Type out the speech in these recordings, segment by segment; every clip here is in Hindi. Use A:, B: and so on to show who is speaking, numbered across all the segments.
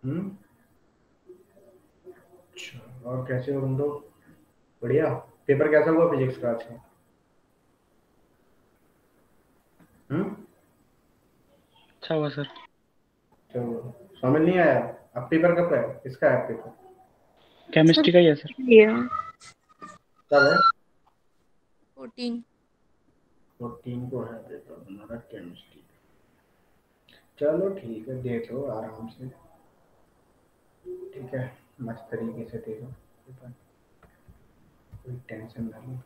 A: हम्म। अच्छा, और कैसे हो तुम लोग? बढ़िया। पेपर कैसा हुआ फिजिक्स का आज का? हम्म।
B: अच्छा हुआ सर।
A: चलो, समझ नहीं आया। अब पेपर कब है? किसका है पेपर?
B: केमिस्ट्री का ही है सर।
C: लिया
A: कब है?
C: 14।
A: 14 को है पेपर हमारा केमिस्ट्री। चलो ठीक है, दे दो आराम से। ठीक है, मस्त तरीके से दे दो पेपर, कोई टेंशन ना लो।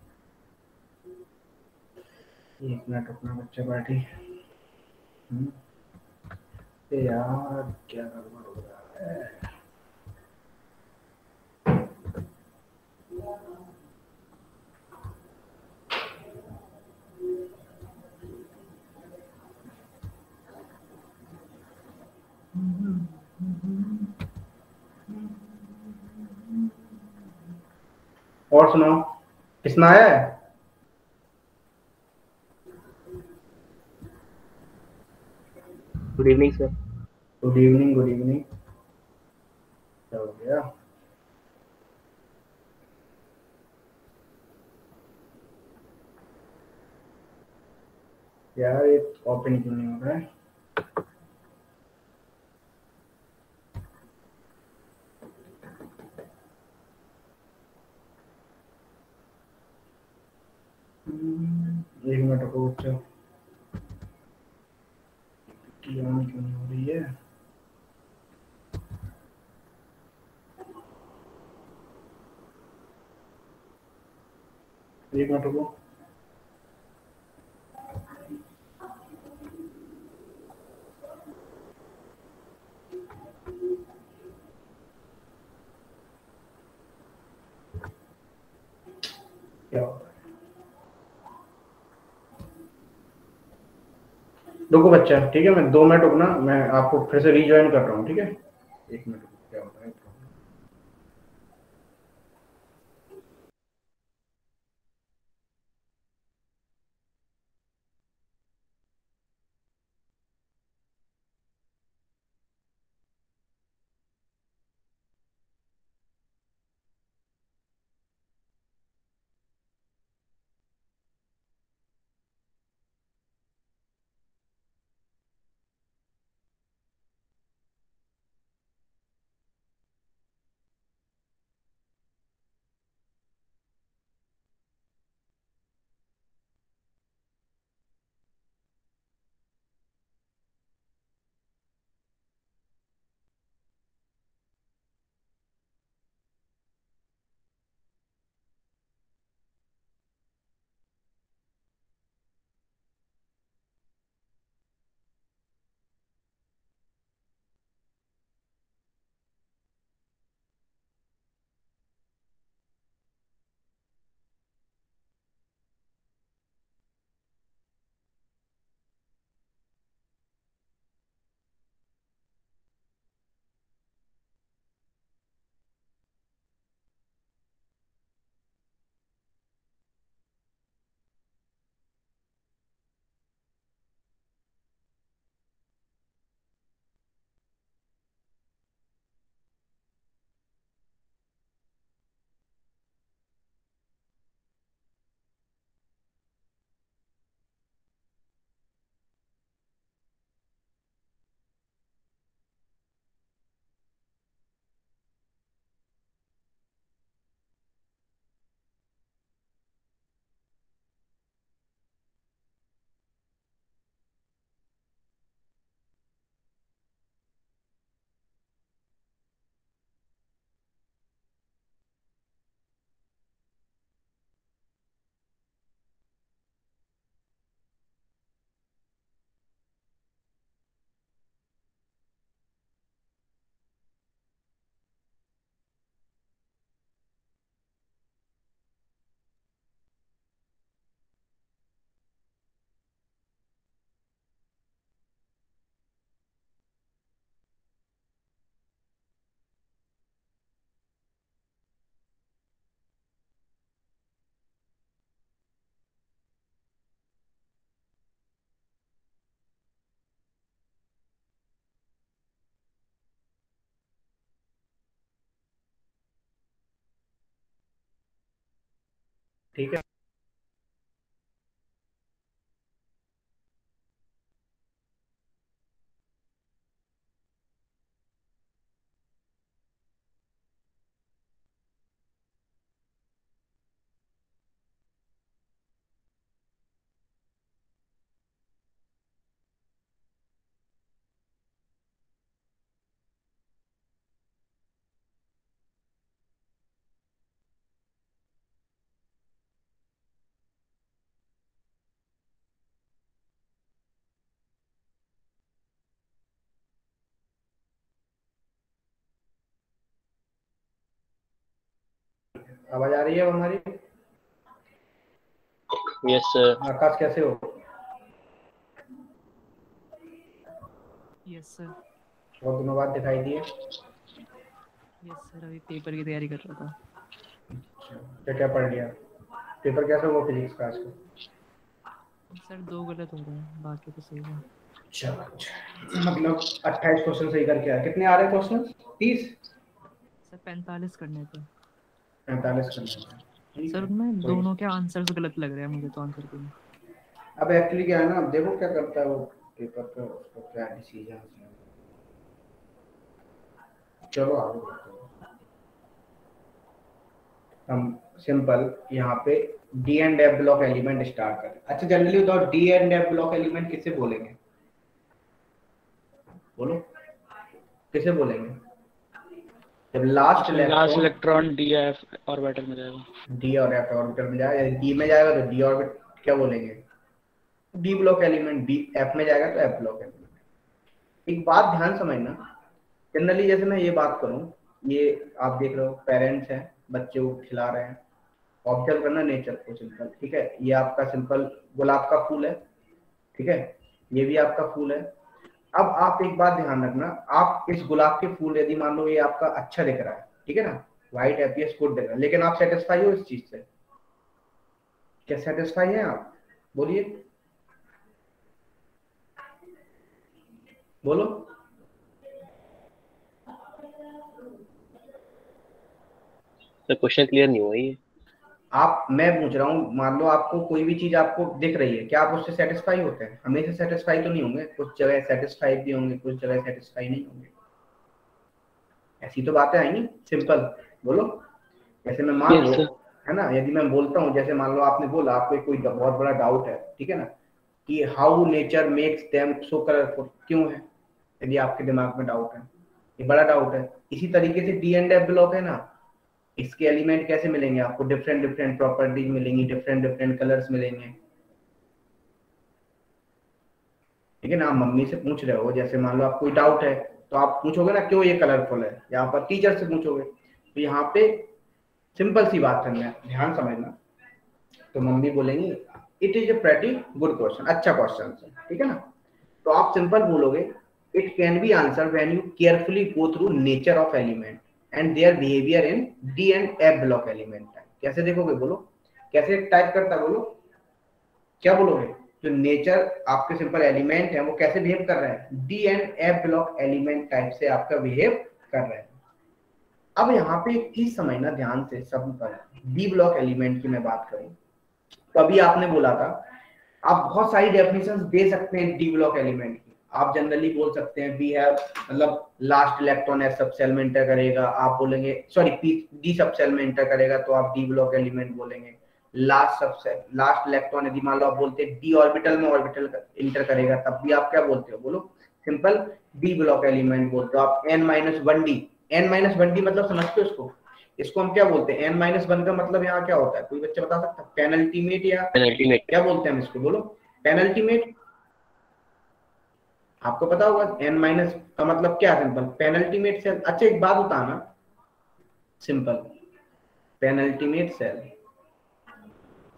A: एक मिनट रुकना बच्चा बैठी। ए यार, क्या गड़बड़ हो रहा है? और सुनाओ, किसना आया है?
D: Good evening sir.
A: Good evening, good evening. क्या हो गया? यार ये ओपन क्यों नहीं हो रहा है? एक मिनट रुको बच्चा, की ऑन क्यों नहीं हो रही है? एक मिनट रुको। क्या हो रहा है? रुको बच्चा, ठीक है, मैं 2 मिनट रुकना, मैं आपको फिर से रीज्वाइन कर रहा हूँ, ठीक है? एक मिनट रुको, क्या हो रहा है? ठीक है। आवाज आ रही है हमारी?
D: Yes sir.
A: आकाश कैसे हो?
E: Yes sir.
A: बहुत दिनों बाद दिखाई दिए।
E: यस सर, अभी पेपर की तैयारी कर रहा था।
A: क्या क्या पढ़ लिया? पेपर कैसा हुआ फिजिक्स का आज का?
E: सर 2 गलत हो रहे हैं, बाकी तो सही है।
A: चलो अच्छा, मतलब 28 क्वेश्चन सही करके आया। कितने आ रहे क्वेश्चन? 30?
E: सर 45 करने थे।
A: 45 करने हैं। ठीक
E: सर
A: है,
E: उसमें
A: कोई
E: दोनों के आंसर्स गलत लग रहे हैं मुझे तो आंसर के में।
A: अब एक्चुअली क्या है ना, अब देखो क्या करता है वो पेपर पे, उसको क्या डिसीजन है। चलो आगे बढ़ते हैं। हम सिंपल यहाँ पे D and F block element start करें। अच्छा जनरली बताओ, D and F block element किसे बोलेंगे? बोलो, किसे बोलेंगे? जब last
B: last
A: electron
B: electron D F orbital में जाएगा।
A: डी और एफ ऑर्बिटल में जाएगा, यदि डी में जाएगा तो डी ऑर्बिट क्या बोलेंगे? D block element. D F में जाएगा तो एफ ब्लॉक एलिमेंट। एक बात ध्यान समझना, जनरली जैसे मैं ये बात करूं, ये आप देख रहे हो पेरेंट्स हैं, बच्चे को खिला रहे हैं, ऑब्जर्व करना नेचर को सिंपल। ठीक है, ये आपका सिंपल गुलाब का फूल है, ठीक है, ये भी आपका फूल है। अब आप एक बात ध्यान रखना, आप इस गुलाब के फूल यदि मान लो ये आपका अच्छा दिख रहा है, ठीक है ना, व्हाइट हैप्पीएस्ट गुड दिख रहा है, लेकिन आप सेटिस्फाई हो इस चीज से? क्या सेटिस्फाई है आप? बोलिए, बोलो।
D: सर क्वेश्चन क्लियर नहीं हुआ ये।
A: आप, मैं पूछ रहा हूँ, मान लो आपको कोई भी चीज आपको दिख रही है, क्या आप उससे सेटिस्फाई होते हैं? हमेशा सेटिस्फाई तो नहीं होंगे, कुछ जगह सेटिस्फाई भी होंगे, कुछ जगह सेटिस्फाई नहीं होंगे। ऐसी तो बातें आएंगी सिंपल। बोलो, जैसे मैं मान
B: यस
A: लो,
B: सर।
A: है ना, यदि मैं बोलता हूँ, जैसे मान लो आपने बोला आपको कोई बहुत बड़ा डाउट है, ठीक है ना, कि how nature makes them so colourful, क्यों है? यदि आपके दिमाग में डाउट है, ये बड़ा डाउट है। इसी तरीके से डी एंड एफ ब्लॉक है ना, इसके एलिमेंट कैसे मिलेंगे आपको? डिफरेंट डिफरेंट प्रॉपर्टीज मिलेंगी, डिफरेंट डिफरेंट कलर्स मिलेंगे, ठीक है ना। आप मम्मी से पूछ रहे हो, जैसे मान लो आपको कोई डाउट है, तो आप पूछोगे ना क्यों ये कलरफुल है, या आप टीचर से पूछोगे। तो यहाँ पे सिंपल सी बात है, ध्यान समझना, तो मम्मी बोलेंगी it is a pretty good question, अच्छा क्वेश्चन है, ठीक है ना। तो आप सिंपल बोलोगे it can be answer when you carefully go through nature of element and their behaviour in D and F block element. कैसे देखोगे? बोलो, कैसे टाइप करता है? बोलो, क्या बोलोगे? जो नेचर आपके सिंपल एलिमेंट है वो कैसे बिहेव कर रहे हैं, D and F block element type से आपका बिहेव कर रहे हैं। अब यहाँ पे एक चीज समझना ध्यान से, सब पर डी ब्लॉक एलिमेंट की मैं बात करूं, तो अभी आपने बोला था, आप बहुत सारी डेफिनेशन दे सकते हैं डी ब्लॉक एलिमेंट की। आप जनरली बोल सकते हैं वी हैव, मतलब लास्ट इलेक्ट्रॉन एस सब सेल में एंटर करेगा, आप बोलेंगे सॉरी पी डी सब सेल में एंटर करेगा तो आप डी ब्लॉक एलिमेंट बोलेंगे। लास्ट सब सेल, लास्ट इलेक्ट्रॉन यदि मान लो आप बोलते हैं डी ऑर्बिटल में ऑर्बिटल एंटर करेगा, तब भी आप क्या बोलते हो? बोलो, सिंपल डी ब्लॉक एलिमेंट बोलते हो आप। n-1d, n-1d मतलब समझते हो इसको? इसको हम क्या बोलते हैं? n-1 का मतलब यहाँ क्या होता है? कोई बच्चा बता सकता है? पेनल्टीमेट या
D: पेनल्टीमेट।
A: क्या बोलते हैं हम इसको? बोलो, पेनल्टीमेट। आपको पता होगा n- का मतलब क्या है? Simple penultimate shell. अच्छा एक बात बताना, सिंपल पेनल्टीमेट सेल,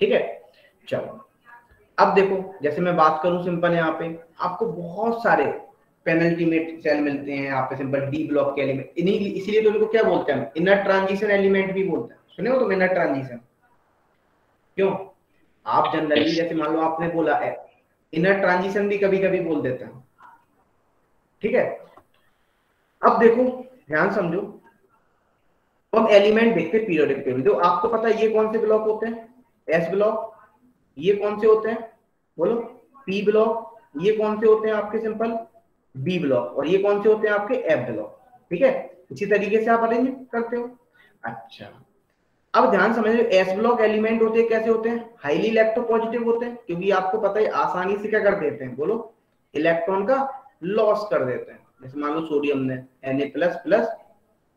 A: ठीक है। चलो अब देखो, जैसे मैं बात करूं सिंपल, यहाँ पे आपको बहुत सारे पेनल्टीमेट सेल मिलते हैं यहाँ पे, सिंपल डी ब्लॉक के एलिमेंट, इन्हीं इसीलिए तो इनको क्या बोलते हैं? इनर ट्रांजिशन एलिमेंट भी बोलते हैं। सुने हो तुम इनर ट्रांजिशन? क्यों? आप जनरली जैसे मान लो आपने बोला है, इनर ट्रांजिशन भी कभी कभी बोल देते हैं, ठीक है। अब देखो, ध्यान समझो, तो हम एलिमेंट देखते हैं पीरियोडिक टेबल। तो आपको पता है ये कौन से ब्लॉक होते हैं? एस ब्लॉक, ये कौन से होते हैं बोलो, पी ब्लॉक, ये कौन से होते हैं आपके सिंपल बी ब्लॉक, और ये कौन से होते हैं आपके एफ ब्लॉक। ठीक है, इसी तरीके से आप अरेंज करते हो। अच्छा, अब ध्यान समझिए, एस ब्लॉक एलिमेंट होते हैं कैसे होते हैं, हाईली इलेक्ट्रोपॉजिटिव होते हैं, क्योंकि आपको पता है आसानी से क्या कर देते हैं बोलो, इलेक्ट्रॉन का लॉस कर देते हैं। जैसे मान लो सोडियम ने Na++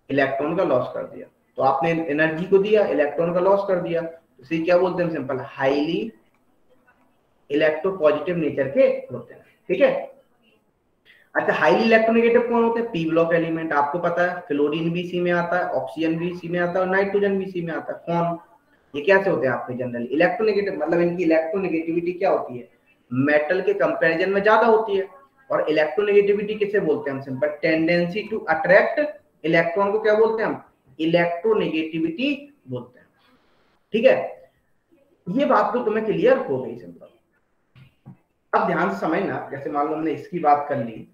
A: इलेक्ट्रॉन का लॉस कर दिया, तो आपने एनर्जी को दिया, इलेक्ट्रॉन का लॉस कर दिया, इसे क्या बोलते हैं सिंपल, हाईली इलेक्ट्रोपॉजिटिव नेचर के होते हैं। ठीक है, अच्छा हाईली इलेक्ट्रोनेगेटिव कौन होते हैं, पी ब्लॉक एलिमेंट, आपको पता है फ्लोरीन भी इसी में आता है, ऑक्सीजन भी इसी में आता है, और नाइट्रोजन भी इसी में आता है। कौन, ये कैसे होते हैं आपके जनरली इलेक्ट्रोनेगेटिव, मतलब इनकी इलेक्ट्रोनेगेटिविटी क्या होती है, मेटल के कंपैरिजन में ज्यादा होती है। और इलेक्ट्रोनेगेटिविटी किसे बोलते हैं हम simple, tendency to attract electron को क्या बोलते हैं हम, इलेक्ट्रोनेगेटिविटी बोलते हैं। ठीक है, ये बात तो तुम्हें क्लियर हो गई सिंपल। अब ध्यान से समझना, जैसे मान लो हमने इसकी बात कर ली,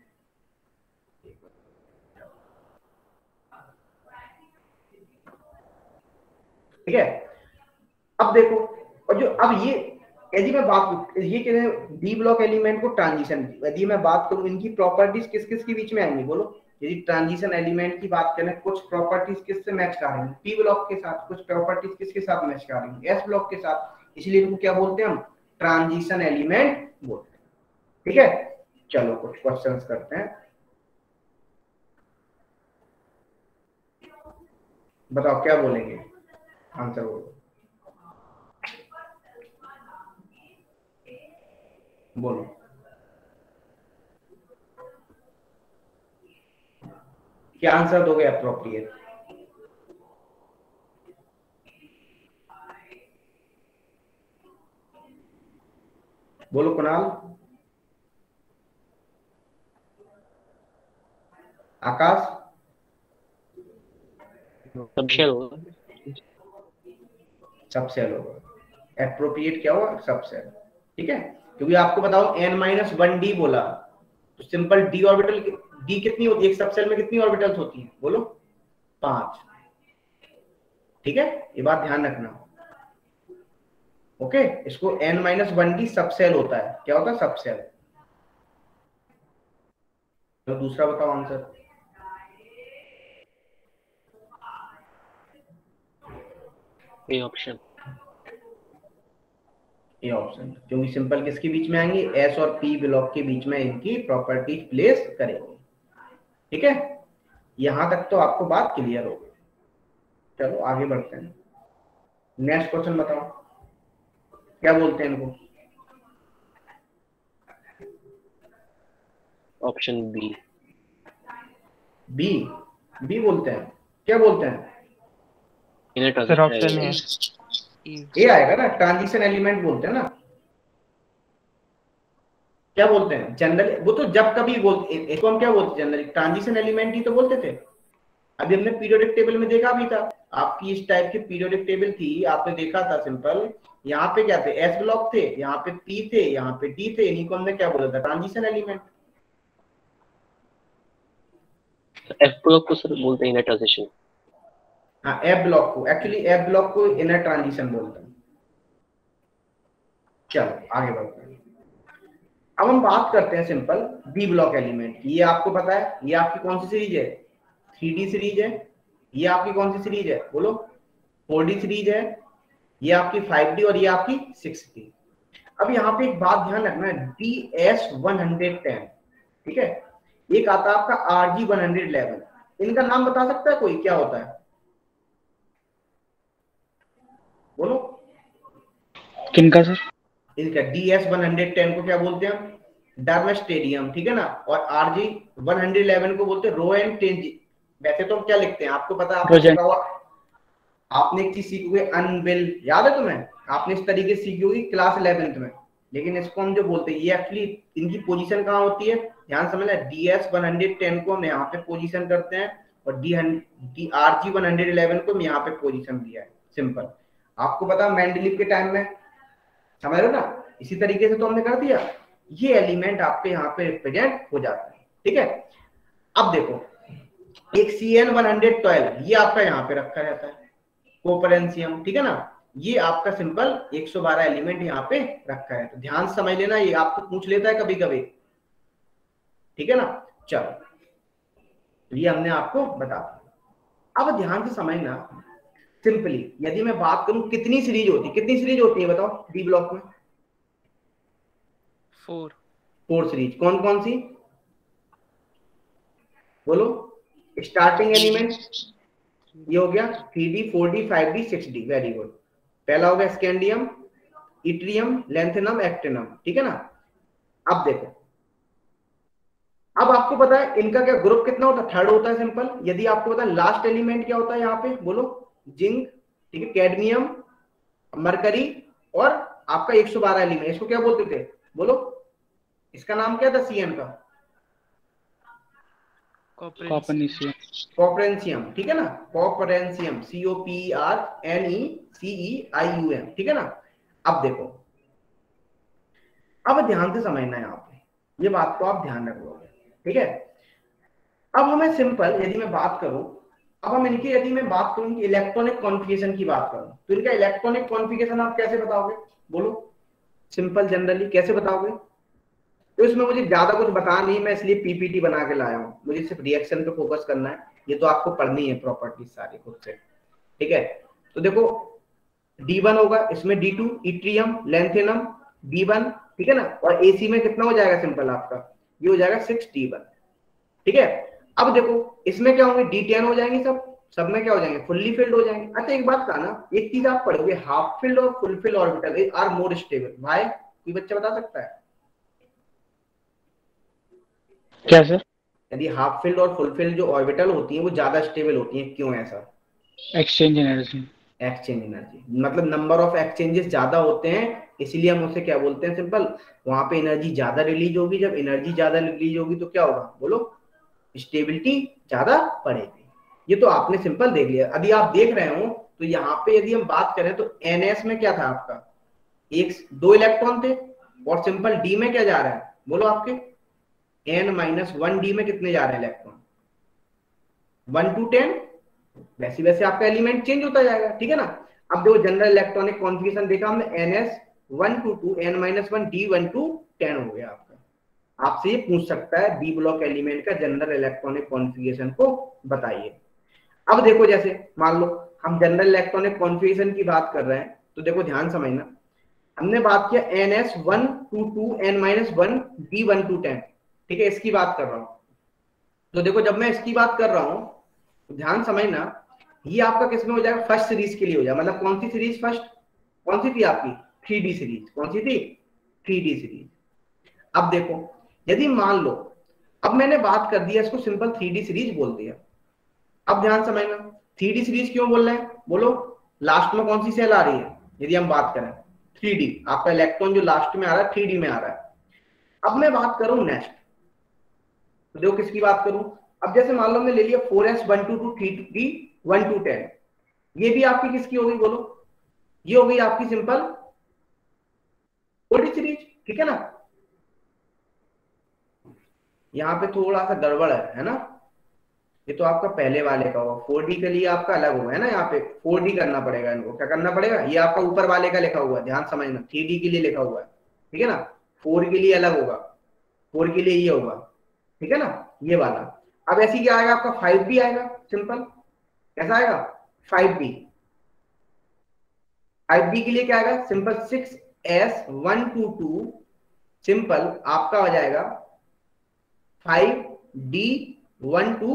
A: ठीक है, अब देखो, और जो अब ये यदि मैं बात, ये कह रहे हैं डी ब्लॉक एलिमेंट को ट्रांजिशन की, यदि मैं बात करूं इनकी प्रॉपर्टीज किस किस के बीच में आएंगी बोलो, यदि ट्रांजिशन एलिमेंट की बात करें, कुछ प्रॉपर्टीज किससे मैच कर रही हैं, पी ब्लॉक के साथ, कुछ प्रॉपर्टीज किसके साथ मैच कर रही हैं, एस ब्लॉक के साथ, इसलिए इनको क्या बोलते हैं हम, ट्रांजिशन एलिमेंट बोलते हैं। ठीक है, चलो कुछ क्वेश्चंस करते हैं, बताओ क्या बोलेंगे, आंसर बोलो, बोलो। क्या आंसर दोगे अप्रोप्रिएट, बोलो कुणाल, आकाश,
D: सबशेल होगा,
A: सबसेल होगा, एप्रोप्रिएट क्या होगा, सबसेल। ठीक है, क्योंकि आपको बताओ n-1d बोला, तो सिंपल d ऑर्बिटल, d कितनी होती है एक सबसेल में, कितनी ऑर्बिटल्स होती हैं बोलो, 5। ठीक है, ये बात ध्यान रखना। ओके, इसको n-1d सबसेल होता है, क्या होता है सबसेल। तो दूसरा बताओ आंसर,
D: ए ऑप्शन,
A: ये ऑप्शन, क्योंकि सिंपल किसके बीच में आएंगे, एस और पी ब्लॉक के बीच में इनकी प्रॉपर्टीज प्लेस करेंगे। ठीक है, यहां तक तो आपको बात क्लियर हो गई। चलो आगे बढ़ते हैं, नेक्स्ट क्वेश्चन बताओ, क्या बोलते हैं इनको,
D: ऑप्शन बी,
A: बी, बी बोलते हैं, क्या बोलते हैं,
D: इन्हें
E: सर ऑप्शन
D: ट्रांजिशन
E: है
A: ये आएगा ना, ट्रांजिशन एलिमेंट बोलते हैं ना, क्या बोलते हैं जनरली, वो तो जब कभी बोलते, इसको हम क्या बोलते हैं जनरली, ट्रांजिशन एलिमेंट ही तो बोलते थे। अभी हमने पीरियोडिक टेबल में देखा भी था, आपकी इस टाइप की पीरियोडिक टेबल थी, आपने देखा था सिंपल, यहाँ पे क्या थे, एस ब्लॉक थे, यहाँ पे पी थे, यहाँ पे डी थे, इन्हीं को हमने क्या बोला था, ट्रांजिशन एलिमेंट।
D: एफ ब्लॉक को सर बोलते हैं इनर ट्रांजिशन।
A: हाँ, एफ ब्लॉक को, एक्चुअली एफ ब्लॉक को इनर ट्रांजिशन बोलते हैं। चलो आगे बढ़ते हैं, अब हम बात करते हैं सिंपल बी ब्लॉक एलिमेंट की। ये आपको पता है, ये आपकी कौन सी सीरीज है, 3D सीरीज है, ये आपकी कौन सी सीरीज है बोलो, 4D सीरीज है, ये आपकी 5D और ये आपकी 6D। अब यहाँ पे एक बात ध्यान रखना है, DS-110, ठीक है, एक आता है आपका RG-111, इनका नाम बता सकता है कोई, क्या होता है बोलो,
B: किनका सर?
A: इनका DS-110 को क्या बोलते हैं, डर्मस्टेडियम, ठीक है ना, और RG-111 को बोलते हैं रोएन टेंजी। वैसे तो हम क्या लिखते हैं आपको पता है, आपने सीखा हुआ, आपने एक चीज सीखी हुई अनबिल, याद है तुम्हें, आपने इस तरीके से सीखी होगी क्लास 11th में, लेकिन इसको हम जो बोलते हैं, ये एक्चुअली इनकी पोजीशन कहाँ होती है, ध्यान समझना, DS-110 को हम यहाँ पे पोजीशन करते हैं, और RG-111 को हम यहाँ पे पोजीशन दिया है, सिंपल। आपको पता है मेंडलीव के टाइम में, समझ रहे हो ना, इसी तरीके से तो हमने कर दिया, ये एलिमेंट आपके यहाँ पे रिप्रेजेंट हो जाता है। ठीक है, अब देखो एक CN-112, ये आपका यहाँ पे रखा रहता है, कोपरेंशियम, ठीक है ना, ये आपका सिंपल 112 एलिमेंट यहाँ पे रखा है। तो ध्यान से समझ लेना, ये आपको पूछ लेता है कभी कभी, ठीक है ना। चलो ये हमने आपको बता दिया। अब ध्यान से समझना, सिंपली यदि मैं बात करूं कितनी सीरीज होती है बताओ डी ब्लॉक में? 4 सीरीज। कौन कौन सी बोलो? स्टार्टिंग एलिमेंट ये हो गया 3D 4D 5D 6D, very good. पहला हो गया स्कैंडियम, इट्रियम, लैंथेनम, एक्टिनम, ठीक है ना। अब देखो, अब आपको पता है इनका क्या ग्रुप कितना होता है? 3rd होता है सिंपल। यदि आपको पता है लास्ट एलिमेंट क्या होता है यहाँ पे बोलो? जिंक, ठीक है, कैडमियम, मरकरी और आपका 112 एलिमेंट, इसको क्या बोलते थे बोलो? इसका नाम क्या था सीएन का? कॉपरेंशियम, ठीक है ना। कॉपरेंशियम, COPERNECEIUM, ठीक है ना। अब देखो, अब ध्यान से समझना है यहाँ पे, ये बात को आप ध्यान रखोगे, ठीक है। अब हमें सिंपल यदि मैं बात करूं, अब हम इनकी यदि मैं बात करूं कि इलेक्ट्रॉनिक कॉन्फ़िगरेशन की बात करूं, तो इनका इलेक्ट्रॉनिक कॉन्फ़िगरेशन आप कैसे बताओगे बोलो? सिंपल जनरली कैसे बताओगे? तो इसमें मुझे ज्यादा कुछ बताना नहीं, मैं इसलिए पीपीटी बना के लाया हूं, मुझे सिर्फ रिएक्शन पे फोकस करना है। ये तो आपको पढ़नी है प्रॉपर्टीज सारी खुद से, ठीक है। तो देखो D1 होगा, इसमें D2 इट्रियम, लैंथेनम, D1, ठीक है ना। और AC में कितना हो जाएगा सिंपल आपका? ये हो जाएगा 6D1, ठीक है। अब देखो इसमें क्या होंगे? D10 हो जाएंगे, सब में क्या हो जाएंगे? फुल्ली फिल्ड हो जाएंगे। अच्छा एक बात कहना, एक चीज आप पढ़ोगे, हाफ फिल्ड और full filled orbital are more stable. भाई कोई बच्चा बता सकता है
B: क्या सर?
A: यदि हाफ फिल्ड और फुल फिल्ड जो ऑर्बिटल होती हैं वो ज्यादा स्टेबल होती हैं, क्यों ऐसा?
B: Exchange energy.
A: एक्सचेंज एनर्जी, मतलब नंबर ऑफ एक्सचेंजेस ज्यादा होते हैं, इसलिए हम उसे क्या बोलते हैं सिंपल? वहां पे एनर्जी ज्यादा रिलीज होगी। जब एनर्जी ज्यादा रिलीज होगी तो क्या होगा बोलो? स्टेबिलिटी ज्यादा बढ़ेगी। ये तो आपने सिंपल देख लिया। यदि आप देख रहे हो तो यहाँ पे यदि हम बात करें तो NS में क्या था आपका? 2 इलेक्ट्रॉन थे, और सिंपल D में क्या जा रहा है बोलो आपके? N-1D में कितने जा रहे हैं इलेक्ट्रॉन? 1 to 10। वैसे वैसे आपका एलिमेंट चेंज होता जाएगा, ठीक है ना। अब देखो जनरल इलेक्ट्रॉनिक कॉन्फ़िगरेशन देखा हमने, NS 1 to 2, N-1, D 1 to 10 हो गया आपका। आपसे ये पूछ सकता है बी ब्लॉक एलिमेंट का जनरल इलेक्ट्रॉनिक कॉन्फ़िगरेशन को बताइए। अब देखो जैसे मान लो हम जनरल इलेक्ट्रॉनिक कॉन्फ़िगरेशन की बात कर रहे हैं, तो देखो ध्यान समझना, हमने बात किया NS 1 to 2, N-1, D 1 to 10, ठीक है, इसकी बात कर रहा हूं। तो देखो जब मैं इसकी बात कर रहा हूं तो ध्यान समझना, ये आपका किसमें हो जाएगा? फर्स्ट सीरीज के लिए हो जाएगा। मतलब कौन सी सीरीज? फर्स्ट कौन सी थी आपकी? 3D series. कौन सी थी? 3D series. अब देखो यदि मान लो, अब मैंने बात कर दिया इसको सिंपल 3D सीरीज बोल दिया। अब ध्यान समझना, 3D सीरीज क्यों बोल रहे हैं बोलो? लास्ट में कौन सी सेल आ रही है? यदि हम बात करें 3D, आपका इलेक्ट्रॉन जो लास्ट में आ रहा है 3D में आ रहा है। अब मैं बात करूं नेक्स्ट, तो देखो किसकी बात करूं। अब जैसे मान लो मैं ले लिया 4s 1 to 2, 3D 1 to 10, ये भी आपकी किसकी हो गई बोलो? ये हो गई आपकी सिंपल 4D सीरीज, ठीक है ना। यहाँ पे थोड़ा सा गड़बड़ है ना। ये तो आपका पहले वाले का होगा, 4D के लिए आपका अलग होगा, है ना। यहाँ पे 4D करना पड़ेगा, इनको क्या करना पड़ेगा? ये आपका ऊपर वाले का लिखा हुआ है, ध्यान समझना, 3D के लिए लिखा हुआ है, ठीक है ना। 4 के लिए अलग होगा, 4 के लिए ये होगा, ठीक है ना, ये वाला। अब ऐसी क्या आएगा आपका? 5B आएगा सिंपल। कैसा आएगा? 5B। 5B के लिए क्या आएगा सिंपल? 6s 1 to 2, सिंपल आपका हो जाएगा 5D 1 to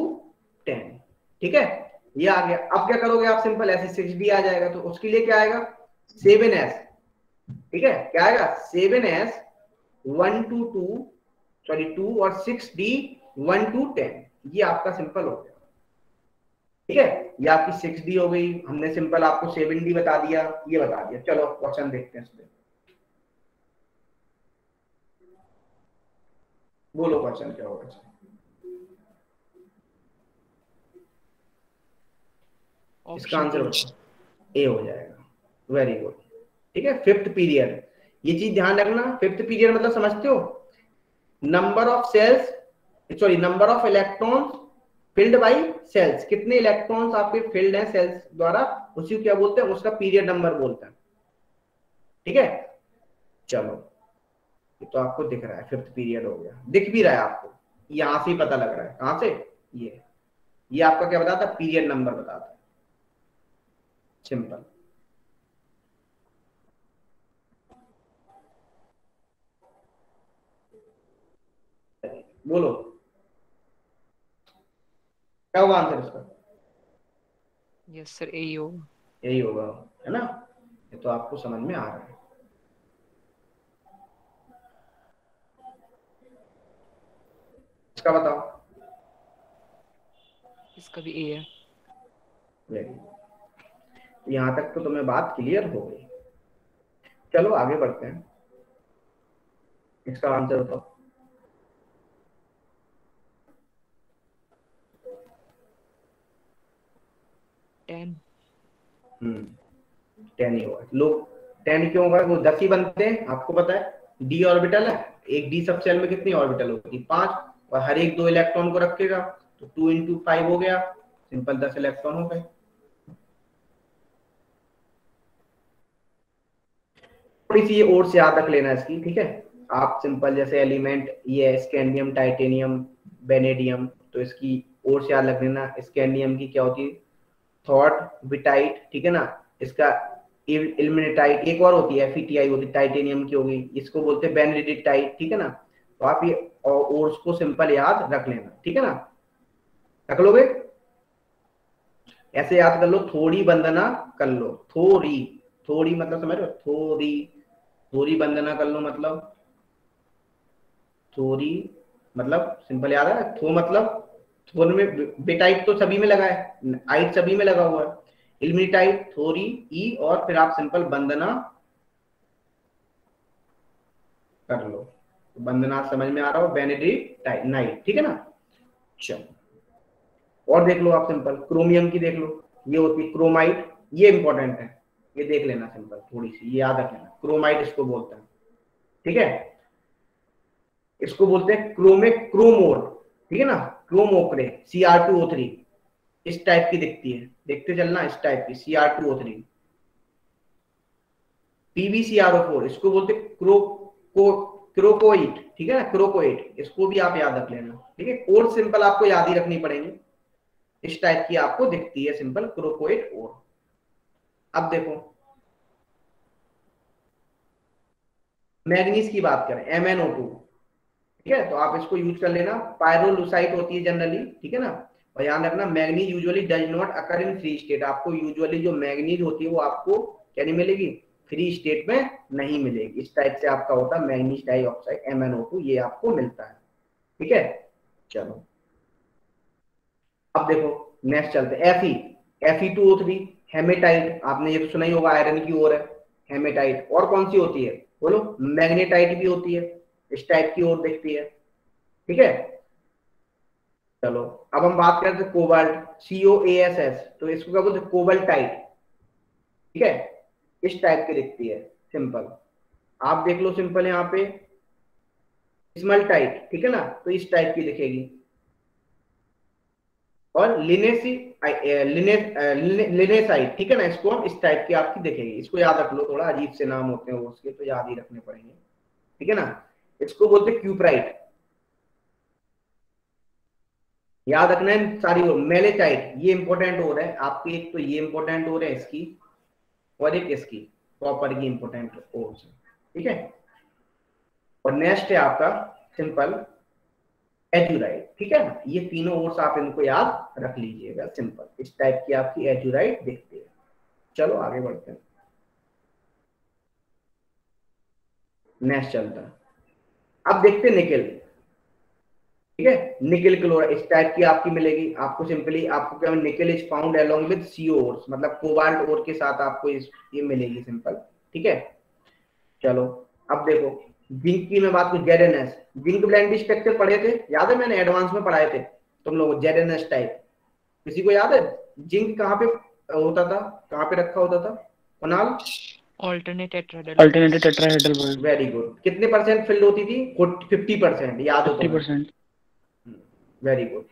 A: 10, ठीक है, ये आ गया। अब क्या करोगे आप? सिंपल ऐसे 6D आ जाएगा, तो उसके लिए क्या आएगा? 7s, ठीक है, क्या आएगा? 7s 1 to 2, सॉरी 2, और 6D 1 to 10, ये आपका सिंपल हो गया, ठीक है। ये आपकी 6D हो गई, हमने सिंपल आपको 7D बता दिया, ये बता दिया। चलो क्वेश्चन देखते हैं इसमें, बोलो क्वेश्चन क्या होगा? इसका आंसर ए हो जाएगा, वेरी गुड, ठीक है। 5th पीरियड, ये चीज ध्यान रखना, 5th पीरियड मतलब समझते हो? Number of shells, sorry number of electrons filled by shells, कितने इलेक्ट्रॉन्स आपके फिल्ड हैं सेल्स द्वारा, उसी को क्या बोलते हैं, उसका पीरियड नंबर बोलते हैं। ठीक है, चलो ये तो आपको दिख रहा है, 5th पीरियड हो गया, दिख भी रहा है आपको, यहां से ही पता लग रहा है। कहां से? ये आपका क्या बताता है, पीरियड नंबर बताता है। सिंपल। बोलो क्या होगा आंसर इसका?
E: यस सर, यही होगा।
A: यही होगा, है ना? ये तो आपको समझ में आ रहा है। इसका बताओ।
E: इसका भी ए है।
A: Very good. यहां तक तो तुम्हें बात क्लियर हो गई। चलो आगे बढ़ते हैं, इसका आंसर बताओ।
E: 10।
A: 10 ही होगा। लोग 10 क्यों होगा? वो 10 ही बनते हैं, आपको पता है। डी ऑर्बिटल है, एक डी सब शेल में कितनी ऑर्बिटल होती है? 5, और हर एक 2 इलेक्ट्रॉन को रखेगा, तो 2 × 5 हो गया, सिंपल 10 इलेक्ट्रॉन हो गए। थोड़ी सी ये और से याद रख लेना इसकी, ठीक है? आप सिंपल जैसे एलिमेंट ये स्कैंडियम, टाइटेनियम, वेनेडियम, तो इसकी और से याद रख लेना। स्कैंडियम की क्या होती है? थॉट बिटाइट, ठीक है ना? इसका इल्मेनाइट, एक और होती है FeTi होती है, टाइटेनियम की होगी, इसको बोलते हैं बेनेडिक्टाइट, ठीक है ना? तो आप ये और उसको सिंपल याद रख लेना, ठीक है ना? रख लोगे? ऐसे याद कर लो, थोड़ी वंदना कर लो, थोड़ी, थोड़ी मतलब समझ रहे हो? थोड़ी, थोड़ी वंदना कर लो, मतलब थोड़ी, मतलब सिंपल याद है। थो मतलब थोर में बेटाइट तो सभी में लगा है, आइट सभी में लगा हुआ है, इल्मिटाइट, थोरी, ई, और फिर आप सिंपल वंदना कर लो। वंदना समझ में आ रहा हो? बेनेडिक्टाइट नाइट, ठीक है ना? चलो और देख लो आप सिंपल, क्रोमियम की देख लो, ये होती है क्रोमाइट, ये इंपॉर्टेंट है, ये देख लेना सिंपल, थोड़ी सी ये याद रख लेना। क्रोमाइट इसको बोलते हैं, ठीक है? इसको बोलते हैं क्रोमोर, ठीक है ना? क्रोमोक्रे, Cr2O3, इस टाइप की दिखती है, देखते चलना, इस टाइप की Cr2O3। PbCrO4, इसको बोलते क्रोकोइट, ठीक है ना? क्रोकोइट, इसको भी आप याद रख लेना, ठीक है? और सिंपल आपको याद ही रखनी पड़ेंगे, इस टाइप की आपको दिखती है सिंपल क्रोकोइट। और अब देखो मैग्नीज की बात करें, MnO2, ठीक है? तो आप इसको यूज कर लेना, पायरोलुसाइट होती है जनरली, ठीक है ना? और याद रखना manganese usually does not occur in free state, आपको यूजुअली जो मैग्नीज होती है वो आपको क्या नहीं मिलेगी? फ्री स्टेट में नहीं मिलेगी। इस टाइप से आपका होता है मैग्नीज डाइऑक्साइड, MnO2, ये आपको मिलता है, ठीक है? चलो अब देखो नेक्स्ट चलते हैं, Fe2O3, हेमेटाइट, आपने ये तो सुना ही होगा, आयरन की ओर है हेमेटाइट। और कौन सी होती है बोलो? मैग्नेटाइट भी होती है, इस टाइप की ओर दिखती है, ठीक है? चलो अब हम बात करते हैं कोबाल्ट, COASS, तो इसको क्या बोलते हैं? कोबाल्टाइट, ठीक है? इस टाइप की दिखती है सिंपल। आप देख लो सिंपल यहाँ पे स्मल्टाइट, ठीक है ना? तो इस टाइप की दिखेगी। और लिनेसाइट, ठीक है ना? इसको हम इस टाइप की आपकी दिखेगी, इसको याद रख लो, थोड़ा अजीब से नाम होते हैं वो उसके, तो याद ही रखने पड़ेंगे, ठीक है ना? इसको बोलते हैं क्यूप्राइट, याद रखना है सारी। और मेलेटाइट, ये इंपॉर्टेंट हो रहा है आपकी, एक तो ये इंपॉर्टेंट हो रहा है इसकी, और एक इसकी कॉपर की इंपॉर्टेंट हो, ठीक है? और नेक्स्ट है आपका सिंपल एजुराइट, ठीक है ना? ये तीनों ओर्स आप इनको याद रख लीजिएगा सिंपल, इस टाइप की आपकी एजुराइट दिखती है। चलो आगे बढ़ते हैं, नेक्स्ट चलता है। अब देखते हैं निकेल, ठीक है? निकेल क्लोराइड इस टाइप की आपकी मिलेगी आपको, सिंपली आपको क्या, nickel is found along with CO ores, मतलब कोबाल्ट ओर के साथ आपको ये मिलेगी सिंपल, ठीक है? चलो अब देखो जिंक की मैं बात करूं, ZnS, जिंक ब्लेंड स्ट्रक्चर पढ़े थे, याद है? मैंने एडवांस में पढ़ाए थे तुम लोग, ZnS टाइप, किसी को याद है? जिंक कहाँ पे होता था, कहाँ पे रखा होता था Kunal?
E: Alternate
B: tetrahedral bond.
A: Very good. कितने परसेंट फिल्ड होती थी? 50%, याद हो तो?
B: 50%।
A: वेरी गुड,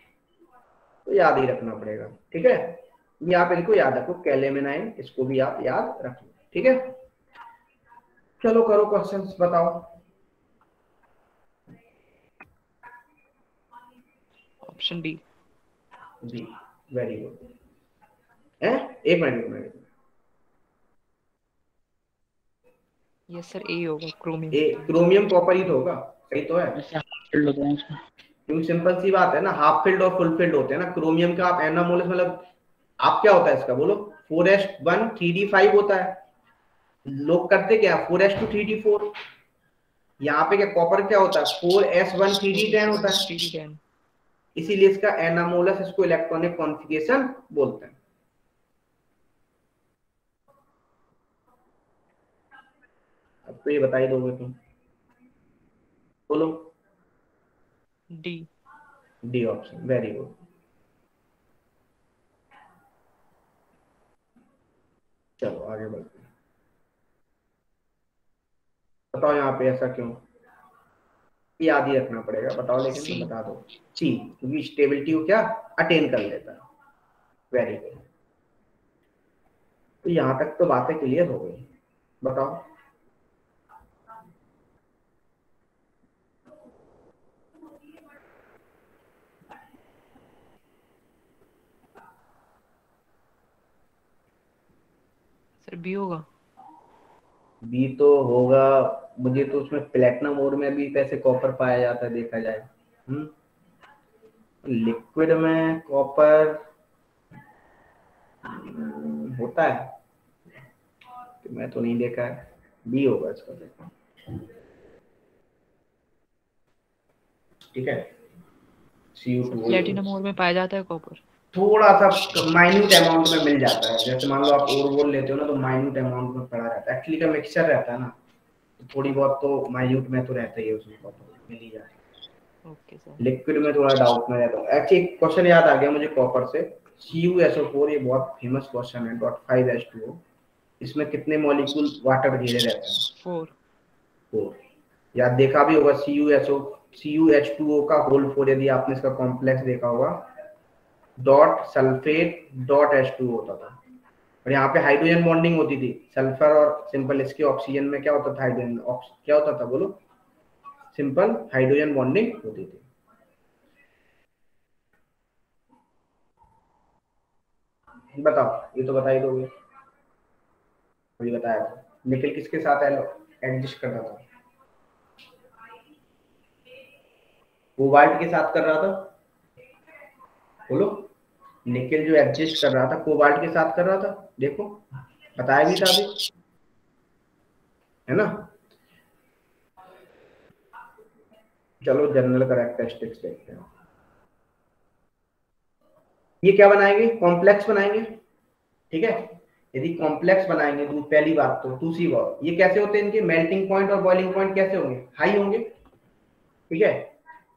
A: तो याद ही रखना पड़ेगा, ठीक है? ये आप इनको याद रखो, कैलेमेनाइन, इसको भी आप याद रख लो, ठीक है। चलो करो क्वेश्चंस, बताओ।
E: Option B.
A: B, very good. है, एक मिनट, एक मिनट।
E: यस सर, ए होगा, क्रोमियम।
A: ए क्रोमियम कॉपर ही तो होगा, सही तो है।
B: ऐसे हाफ फील्ड होते हैं इसमें।
A: क्योंकि सिंपल सी बात है ना, हाफ फील्ड और फुल फील्ड होते हैं ना। क्रोमियम का आप एनामोलस मतलब आप क्या होता है इसका बोलो, 4s1 3d5 होता है। लोग करते क्या, 4s2 3d4। यहाँ पे क्या कॉपर क्या होता है, 4s1 3d10 होता है।
E: 3d10।
A: इसीलिए इसका एनामोलस, इसको इलेक्ट्रॉनिक कॉन्फ़िगरेशन बोलते हैं। अब तो ये बता ही दोगे तुम, बोलो।
E: D.
A: D option, very good. चलो आगे बढ़ते हैं। बताओ यहाँ पे ऐसा क्यों, याद ही रखना पड़ेगा, बताओ, लेकिन
E: सी।
A: तुम बता दो। सी, क्योंकि स्टेबिलिटी को क्या अटेन कर लेता है। Very good. तो यहाँ तक तो बातें क्लियर हो गई, बताओ।
E: सर बी होगा।
A: बी तो होगा, मुझे तो उसमें प्लेटिनम ओर में भी कैसे कॉपर पाया जाता है देखा जाए। लिक्विड में कॉपर होता है, मैं तो नहीं देखा है। बी होगा इसका, देखो, ठीक है। CO2
E: प्लेटिनम और में पाया जाता है कॉपर।
A: थोड़ा सा माइन्यूट अमाउंट में मिल जाता है, जैसे मान लो आप और वोल लेते हो ना, तो माइन्यूट अमाउंट में पड़ा रहता है। एक्चुअली का मिक्सचर रहता है ना, तो थोड़ी बहुत तो माइन्यूट में तो रहता ही है उसमें, कॉपर मिल ही जाता है।
E: Okay sir.
A: लिक्विड में थोड़ा डाउट में रहता हूँ। एक्चुअली एक क्वेश्चन याद आ गया मुझे कॉपर से, CuSO4, ये बहुत फेमस क्वेश्चन है। .5H2O, इसमें कितने मॉलिक्यूल वाटर घेरे रहते हैं?
E: 4।
A: 4। या देखा भी होगा CuH2O का होल 4, यदि आपने इसका कॉम्प्लेक्स देखा होगा, डॉट सल्फेट डॉट H2O होता था। और यहाँ पे हाइड्रोजन बॉन्डिंग होती थी, सल्फर और सिंपल इसके ऑक्सीजन में क्या होता था, हाइड्रोजन क्या होता था बोलो, सिंपल हाइड्रोजन बॉन्डिंग होती थी। बताओ, ये तो बता ही दोगे, अभी बताया था। निकल किसके साथ एडजस्ट कर रहा था, कोबाल्ट के साथ कर रहा था, बोलो। निकल जो एडजस्ट कर रहा था कोबाल्ट के साथ कर रहा था, देखो बताया भी था अभी, है ना। चलो जनरल कैरेक्टरिस्टिक्स देखते हैं। ये क्या बनाएंगे, कॉम्प्लेक्स बनाएंगे, ठीक है। यदि कॉम्प्लेक्स बनाएंगे तो पहली बात तो, दूसरी बात, ये कैसे होते हैं, इनके मेल्टिंग पॉइंट और बॉइलिंग पॉइंट कैसे होंगे, हाई होंगे, ठीक है।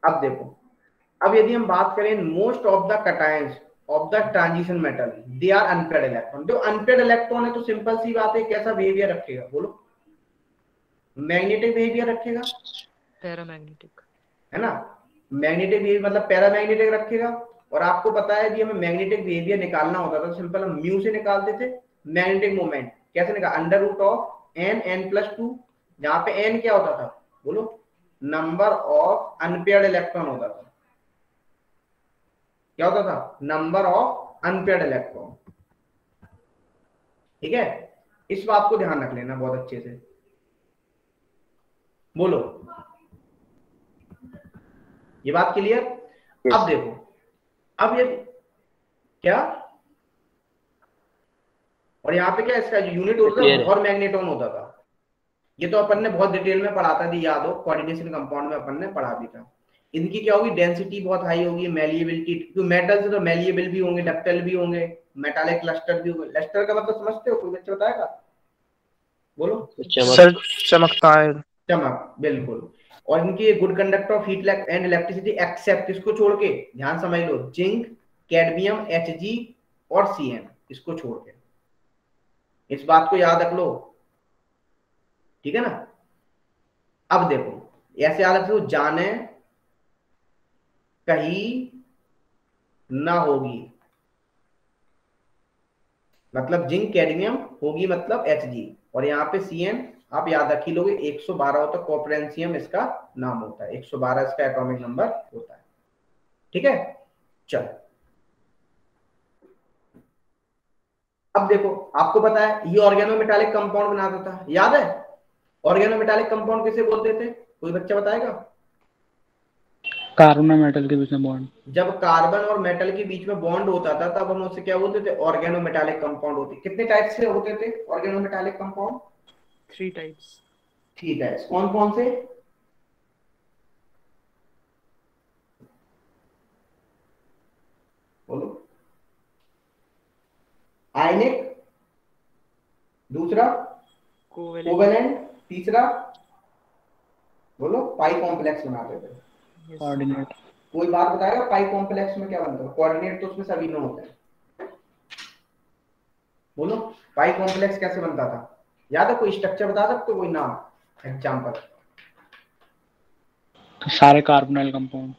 A: अब देखो, अब यदि हम बात करें most of the cations of the transition metal, they are unpaired electron. जो अनपेयर्ड इलेक्ट्रॉन है तो सिंपल सी बात है, कैसा बिहेवियर रखेगा बोलो, मैग्नेटिक बिहेवियर रखेगा,
E: पैरामैग्नेटिक।
A: है ना। मैग्नेटिक बिहेवियर मतलब पैरामैग्नेटिक रखेगा। और आपको पता है कि हमें मैग्नेटिक बिहेवियर निकालना होता था, सिंपल हम म्यू से निकालते थे। मैग्नेटिक मोमेंट कैसे निकाल, √n n+2, जहां पे n क्या होता था बोलो, नंबर ऑफ अनपेयर्ड इलेक्ट्रॉन होता था। क्या होता था, नंबर ऑफ अनपेयर्ड इलेक्ट्रॉन, ठीक है। इस बात को ध्यान रख लेना बहुत अच्छे से, बोलो, ये बात क्लियर।
D: Yes.
A: अब देखो, अब ये क्या, और यहाँ पे क्या इसका यूनिट होता था,
D: Clear है।
A: बोहर मैग्नेटॉन होता था। ये तो अपन ने बहुत डिटेल में पढ़ा था, याद हो, कोऑर्डिनेशन कंपाउंड में अपन ने पढ़ा भी था। इनकी क्या होगी, डेंसिटी बहुत हाई होगी, मेलिएबिलिटी, क्योंकि मेटल से तो मेलिएबल भी होंगे, डक्टाइल भी होंगे, मेटालिक क्लस्टर भी होंगे। क्लस्टर का मतलब समझते हो, कोई बच्चा बताएगा, बोलो।
B: सर चमकता है।
A: चमक, बिल्कुल। और इनकी good conductor of heat and electricity except, इसको छोड़ के, ध्यान समझ लो, जिंक, कैडमियम, Hg और Cn, इसको छोड़ के, इस बात को याद रख लो, ठीक है ना। अब देखो, ऐसे याद रख लो, जाने कहीं ना होगी, मतलब जिंक कैडमियम होगी मतलब Hg, और यहाँ पे Cn आप याद रखी लोगे 112 होता है, कॉपरेंशियम इसका नाम होता है, 112 इसका एटॉमिक नंबर होता है। ठीक है, चलो अब देखो, आपको पता है ये ऑर्गेनोमेटालिक कंपाउंड बनाता था, याद है? ऑर्गेनोमेटालिक कंपाउंड किसे बोलते थे, कोई बच्चा बताएगा?
B: कार्बन और मेटल के बीच में बॉन्ड।
A: जब कार्बन और मेटल के बीच में बॉन्ड होता था तब हम उसे क्या बोलते थे, ऑर्गेनोमेटालिक कंपाउंड होते। कितने टाइप से होते थे ऑर्गेनोमेटालिक कंपाउंड?
E: 3 टाइप्स।
A: ठीक है, कौन कौन से? बोलो। आयनिक, दूसरा कोवेलेंट, तीसरा बोलो पाई कॉम्प्लेक्स बनाते थे।
B: कोऑर्डिनेट।
A: कोई बात बताएगा पाई कॉम्प्लेक्स में क्या बनता है? कोऑर्डिनेट तो उसमें सभी में होता है। बोलो पाई कॉम्प्लेक्स कैसे बनता था, याद है? कोई स्ट्रक्चर बता सकते हो, कोई नाम, एग्जांपल?
B: तो सारे कार्बोनाइल कंपाउंड।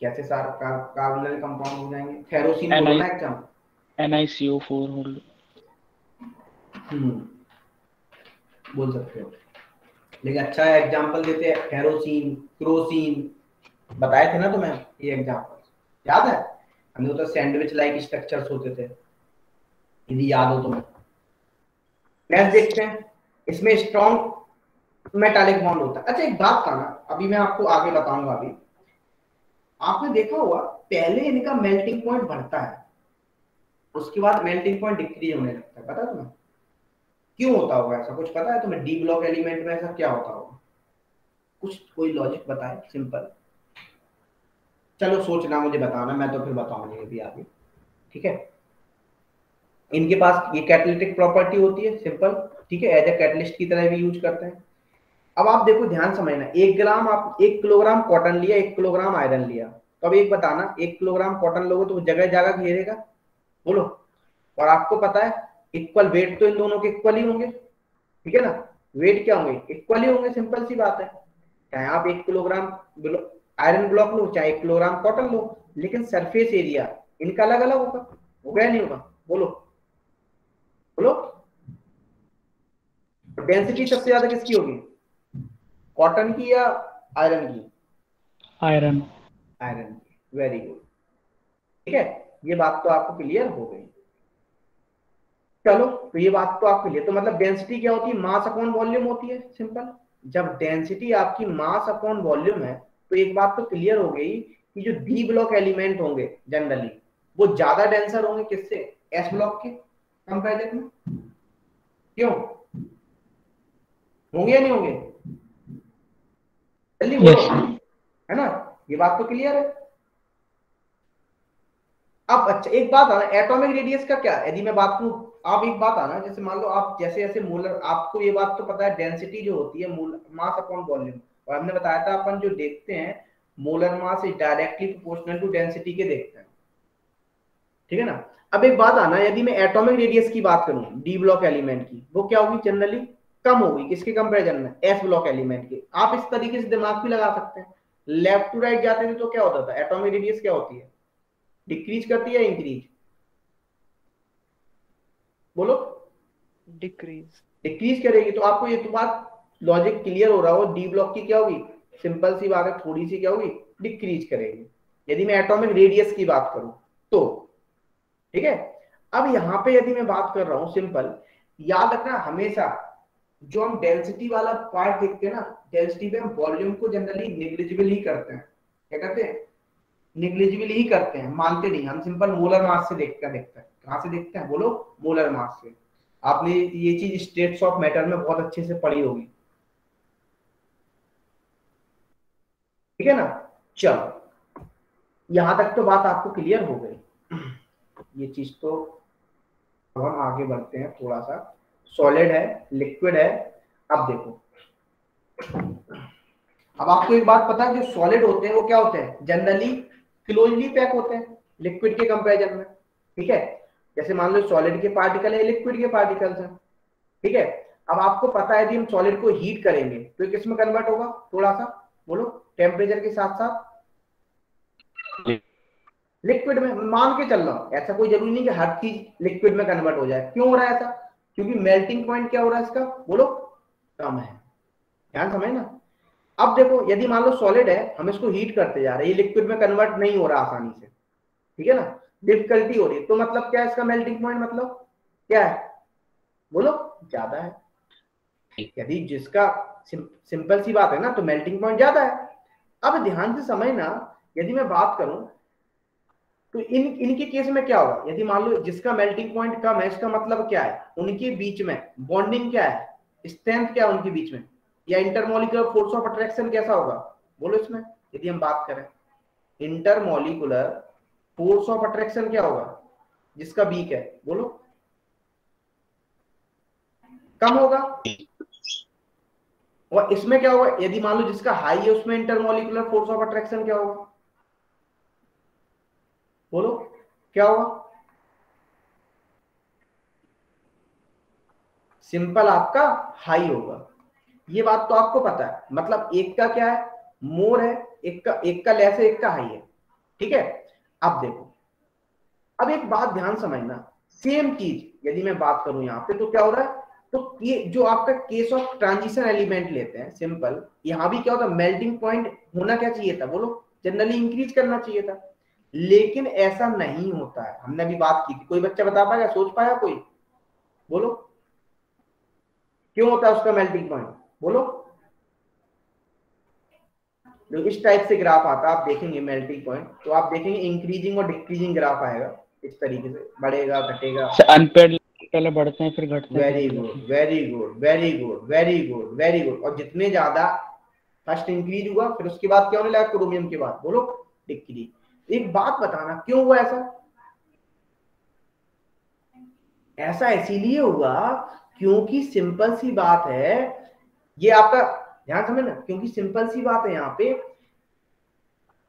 A: कैसे सारे कार्बोनिल कंपाउंड हो जाएंगे? फेरोसिन बोलो ना एग्जांपल।
B: NiCO4 whole.
A: बोल सकते हो, लेकिन अच्छा एग्जांपल देते हैं, फेरोसिन, क्रोसिन, बताए थे ना तुम्हें ये एग्जांपल, याद है? हमने तो सैंडविच लाइक स्ट्रक्चर्स होते थे, यदि याद हो तुम्हें। नेक्स्ट देखते हैं, इसमें स्ट्रॉन्ग मेटालिक बॉन्ड होता है। अच्छा एक बात था ना, अभी मैं आपको आगे बताऊंगा। अभी आपने देखा होगा पहले इनका मेल्टिंग पॉइंट बढ़ता है, उसके बाद मेल्टिंग पॉइंट डिक्रीज होने लगता है, पता है तुम्हें क्यों होता होगा ऐसा? कुछ पता है तुम्हें? डी ब्लॉक एलिमेंट में ऐसा क्या होता होगा? कुछ कोई लॉजिक बताए सिंपल। चलो सोचना, मुझे बताना, मैं तो फिर बताऊंगी अभी आगे। ठीक है, इनके पास ये कैटालिटिक प्रॉपर्टी होती है सिंपल, ठीक है, एज ए कैटलिस्ट की तरह भी यूज करते हैं। अब आप देखो, ध्यान समझना, 1 ग्राम आप 1 किलोग्राम कॉटन लिया, 1 किलोग्राम आयरन लिया, तो अब एक बताना, 1 किलोग्राम कॉटन लोगे तो जगह जगह घेरेगा, बोलो। और आपको पता है इक्वल वेट तो इन दोनों के इक्वल ही होंगे, ठीक है ना? वेट क्या होंगे? इक्वल ही होंगे, सिंपल सी बात है। चाहे आप 1 किलोग्राम आयरन ब्लॉक लो, चाहे 1 किलोग्राम कॉटन लो, लेकिन सरफेस एरिया इनका अलग अलग होगा, होगा या नहीं होगा? बोलो बोलो। डेंसिटी सबसे ज्यादा किसकी होगी, कॉटन की या आयरन की?
B: आयरन।
A: आयरन की, वेरी गुड। ठीक है, ये बात तो आपको क्लियर हो गई। चलो तो ये बात तो आपके लिए, तो मतलब डेंसिटी क्या होती है? मास अपॉन वॉल्यूम होती है, सिंपल। जब डेंसिटी आपकी मास अपॉन वॉल्यूम है तो एक बात तो क्लियर हो गई कि जो डी ब्लॉक एलिमेंट होंगे जनरली वो ज्यादा डेंसर होंगे किससे, एस ब्लॉक के कंपैरिजन में। क्यों होंगे या नहीं होंगे? जल्दी बोलो, है ना? ये बात तो क्लियर है। अब अच्छा एक बात आना, एटॉमिक रेडियस का क्या, यदि मैं बात करूं, आप एक बात आना, जैसे मान लो आप जैसे जैसे मोलर, आपको ये बात तो पता है डेंसिटी जो होती है मास अपॉन वॉल्यूम, और हमने बताया था अपन जो देखते हैं molar mass is directly proportional to density के देखते हैं, ठीक है ना? अब एक बात आना, यदि मैं एटॉमिक रेडियस की बात करूं डी ब्लॉक एलिमेंट की, वो क्या होगी जनरली? कम होगी, किसके कंपैरिजन में? एस ब्लॉक एलिमेंट के। आप इस तरीके से दिमाग भी लगा सकते हैं, लेफ्ट टू राइट जाते थे तो क्या होता था, एटॉमिक रेडियस क्या होती है, डिक्रीज करती है इंक्रीज? बोलो।
E: डिक्रीज।
A: डिक्रीज करेगी, तो आपको ये तो बात लॉजिक क्लियर हो रहा हो, डी ब्लॉक की क्या होगी, सिंपल सी बात है, थोड़ी सी क्या होगी, डिक्रीज करेगी, यदि मैं एटॉमिक रेडियस की बात करूं तो। ठीक है, अब यहां पे यदि मैं बात कर रहा हूं सिंपल, याद रखना हमेशा जो हम डेंसिटी वाला पार्ट देखते हैं ना, डेंसिटी पे हम वॉल्यूम को जनरली नेग्लिजिबल ही करते हैं। क्या करते हैं? नेग्लिजिबल ही करते हैं, मानते नहीं। हम सिंपल मोलर मास से देखते हैं। कहां से देखते हैं? बोलो, मोलर मास से। आपने ये चीज स्टेट्स ऑफ मैटर में बहुत अच्छे से पढ़ी होगी, ठीक है ना? चलो यहां तक तो बात आपको क्लियर हो गई, ये चीज तो। अब हम आगे बढ़ते हैं थोड़ा सा, सॉलिड है, लिक्विड है। अब देखो, अब आपको एक बात पता है, जो सॉलिड होते हैं वो क्या होते हैं, जनरली क्लोजली पैक होते हैं लिक्विड के कंपैरिजन में, ठीक है? जैसे मान लो सॉलिड के पार्टिकल है, लिक्विड के पार्टिकल्स हैं, ठीक है? अब आपको पता है यदि हम सॉलिड को हीट करेंगे तो ये किस में कन्वर्ट होगा, थोड़ा सा बोलो, टेम्परेचर के साथ साथ लिक्विड में मान के चल रहा हूं, ऐसा कोई जरूरी नहीं कि हर चीज लिक्विड में कन्वर्ट हो जाए। क्यों हो रहा है ऐसा? क्योंकि मेल्टिंग पॉइंट क्या हो रहा है इसका, बोलो, कम है। ध्यान समझ ना। अब देखो यदि मान लो सॉलिड है, हम इसको हीट करते जा रहे हैं, ये लिक्विड में कन्वर्ट नहीं हो रहा आसानी से, ठीक है ना, डिफिकल्टी हो रही है, तो मतलब क्या है इसका मेल्टिंग पॉइंट, मतलब क्या है, बोलो, ज्यादा है। यदि जिसका सिंपल सी बात है ना, तो मेल्टिंग पॉइंट ज्यादा है। अब ध्यान से समझना, यदि मैं बात करूं तो इनके केस में क्या होगा, यदि मान लो जिसका मेल्टिंग पॉइंट कम है, इसका मतलब क्या है, उनके बीच में बॉन्डिंग क्या है, स्ट्रेंथ क्या है उनके बीच में, या इंटरमोलिकुलर फोर्स ऑफ अट्रैक्शन कैसा होगा, बोलो इसमें यदि हम बात करें, इंटरमोलिकुलर फोर्स ऑफ अट्रैक्शन क्या होगा जिसका वीक है, बोलो, कम होगा। और इसमें क्या होगा, यदि मान लो जिसका हाई है, उसमें इंटरमोलिकुलर फोर्स ऑफ अट्रैक्शन क्या होगा, बोलो क्या होगा, सिंपल आपका हाई होगा। ये बात तो आपको पता है, मतलब एक का क्या है, मोर है, एक का लेस है, एक का हाई है, ठीक है। अब देखो, अब एक बात ध्यान समझना, सेम चीज यदि मैं बात करूं यहाँ पे, तो क्या हो रहा है, तो ये जो आपका केस ऑफ ट्रांजिशन एलिमेंट लेते हैं सिंपल, यहां भी क्या होता है, मेल्टिंग पॉइंट होना क्या चाहिए था, बोलो, जनरली इंक्रीज करना चाहिए था, लेकिन ऐसा नहीं होता है। हमने अभी बात की थी, कोई बच्चा बता पाएगा, सोच पाया कोई, बोलो क्यों होता है उसका मेल्टिंग पॉइंट, बोलो। जो इस टाइप से ग्राफ आता है, आप देखेंगे मेल्टिंग पॉइंट, तो आप देखेंगे इंक्रीजिंग और डिक्रीजिंग ग्राफ आएगा, इस तरीके से बढ़ेगा घटेगा।
B: अनपेड पहले बढ़ते हैं फिर घटते हैं फिर
A: वेरी
B: बढ़
A: गुड,
B: जाते हैं।
A: Very good, very good, very good, very good. और जितने ज्यादा फर्स्ट इंक्रीज हुआ, फिर उसके बाद क्या होने लगा, क्रोमियम के बाद, बोलो, डिक्रीज। एक बात बताना, क्यों हुआ ऐसा? ऐसा इसीलिए हुआ क्योंकि सिंपल सी बात है, ये आपका ध्यान समझ ना, क्योंकि सिंपल सी बात है यहाँ पे,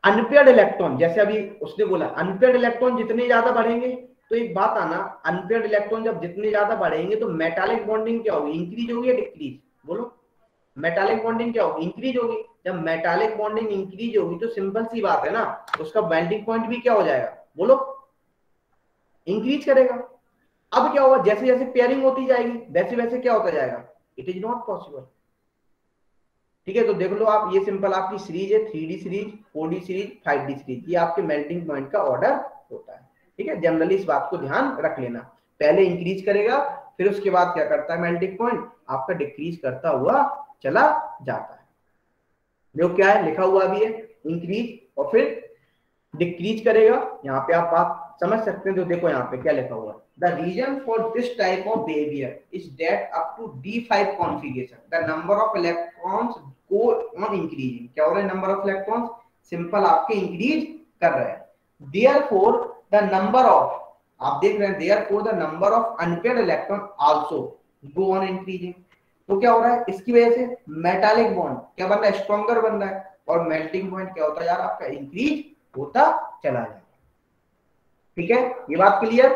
A: अनपेयर्ड इलेक्ट्रॉन, जैसे अभी उसने बोला अनपेयर्ड इलेक्ट्रॉन जितने ज्यादा बढ़ेंगे, तो एक बात आना, अनपेयर्ड इलेक्ट्रॉन जब जितने ज्यादा बढ़ेंगे तो मेटालिक बॉन्डिंग क्या होगी, इंक्रीज होगी या डिक्रीज, बोलो, मेटालिक बॉन्डिंग क्या होगी, इंक्रीज होगी। जब मेटालिक बॉन्डिंग इंक्रीज होगी तो सिंपल सी बात है ना, उसका मेल्टिंग पॉइंट भी क्या हो जाएगा, बोलो, इंक्रीज करेगा। अब क्या होगा, जैसे जैसे पेयरिंग होती जाएगी वैसे वैसे क्या होता जाएगा, इट इज नॉट पॉसिबल, ठीक है। तो देख लो आप, ये सिंपल आपकी सीरीज है, 3D series, 4D series, 5D series, ये आपके मेल्टिंग पॉइंट का ऑर्डर होता है, ठीक है। जनरली इस बात को ध्यान रख लेना, पहले इंक्रीज करेगा, फिर उसके बाद क्या करता है, मेल्टिंग पॉइंट आपका डिक्रीज करता हुआ चला जाता है। जो क्या है लिखा हुआ भी है, इंक्रीज और फिर डिक्रीज करेगा। यहाँ पे आप बात समझ सकते हैं, जो देखो यहाँ पे क्या लिखा हुआ है, the reason for this type of behaviour is that up to D5 configuration the number of electrons go on increasing. क्या हो रहा है, नंबर ऑफ इलेक्ट्रॉन्स सिंपल आपके इंक्रीज कर रहे हैं। देयरफॉर द नंबर ऑफ, आप देख रहे हैं, therefore the number of unpaired electron also go on increasing. तो क्या हो रहा है, इसकी वजह से मेटालिक बॉन्ड क्या बन रहा है, स्ट्रॉन्गर बन रहा है, और मेल्टिंग पॉइंट क्या होता है यार आपका, इंक्रीज होता चला जाए, ठीक है। ये बात क्लियर।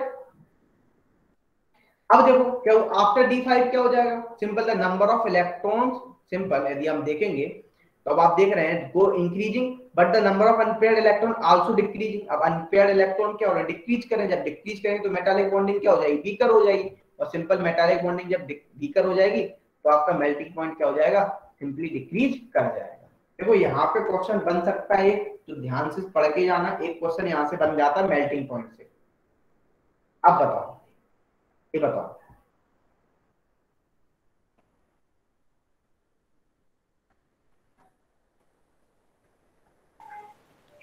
A: अब देखो क्या आफ्टर D5 क्या हो जाएगा, simple the number of electrons, simple यदि हम देखेंगे तो अब आप देख रहे हैं go increasing, but the number of unpaired electron also decreasing. अब अनपेयर्ड इलेक्ट्रॉन क्या हो रहा है, डिक्रीज करें, जब डिक्रीज करेंगे तो मेटालिक बॉन्डिंग क्या हो जाएगी, वीकर हो जाएगी, और सिंपल मेटालिक बॉन्डिंग जब वीकर हो जाएगी तो आपका मेल्टिंग पॉइंट क्या हो जाएगा, सिंपली डिक्रीज कर जाएगा। देखो यहाँ पे क्वेश्चन बन सकता है, तो ध्यान से पढ़ के जाना, एक क्वेश्चन यहाँ से बन जाता है मेल्टिंग पॉइंट से। अब बताओ, ये बताओ,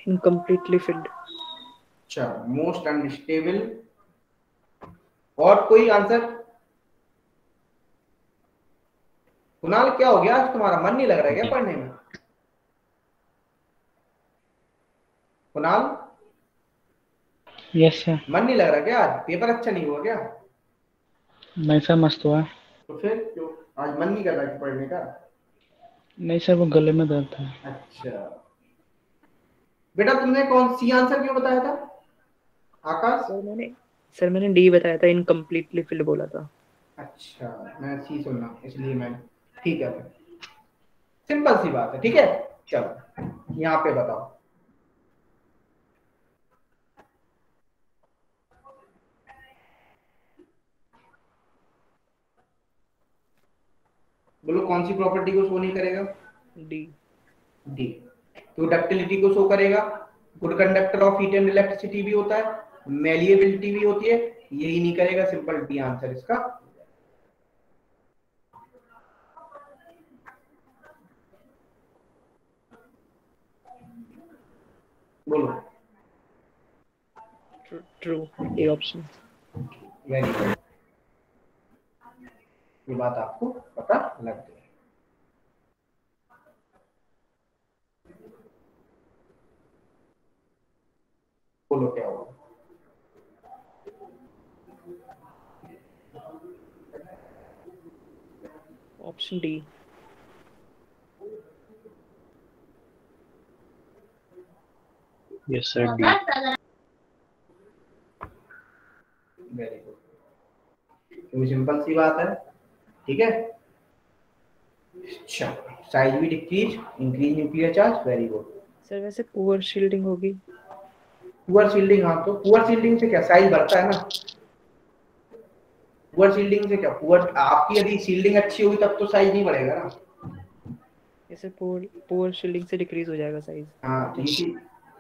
E: इनकम्प्लीटली फिल्ड।
A: चलो, मोस्ट अनस्टेबल, और कोई आंसर? कुणाल क्या हो गया आज, तुम्हारा मन नहीं लग रहा है क्या पढ़ने में, कुणाल?
B: Yes sir.
A: मन नहीं लग रहा क्या आज, पेपर अच्छा नहीं हुआ क्या?
B: नहीं सर, मस्त हुआ।
A: तो फिर क्यों आज मन नहीं कर रहा पढ़ने का?
B: नहीं सर, वो गले में दर्द था।
A: अच्छा बेटा, तुमने कौन सी आंसर क्यों बताया था आकाश?
E: सर मैंने डी बताया था, इनकम्प्लीटली फिल्ड बोला था।
A: अच्छा, मैं सी सुनना इसलिए मैं, ठीक है, सिंपल सी बात है, ठीक है। चलो यहाँ पे बताओ, बोलो कौन सी प्रॉपर्टी को शो नहीं करेगा?
E: डी।
A: डी। तो डक्टिलिटी को शो करेगा, good conductor of heat and electricity भी होता है, मेलिएबिलिटी भी होती है, यही नहीं करेगा, सिंपल डी आंसर इसका। बोलो।
E: True, A option.
A: Very good, ये बात आपको पता लग गई। बोलो क्या होगा?
E: Option D.
D: Yes, sir. D.
A: Very good, तो सिंपल सी बात है, ठीक है। अच्छा, साइज भी decrease, increase nuclear charge, very good.
E: Sir वैसे पुअर शील्डिंग होगी।
A: पुअर शील्डिंग, हाँ तो पुअर शील्डिंग से क्या साइज बढ़ता है ना। पुअर शील्डिंग से क्या, पुअर आपकी यदि शील्डिंग अच्छी होगी तब तो साइज नहीं बढ़ेगा ना।
E: जैसे पुअर शील्डिंग से डिक्रीज हो जाएगा साइज।
A: हाँ तो ये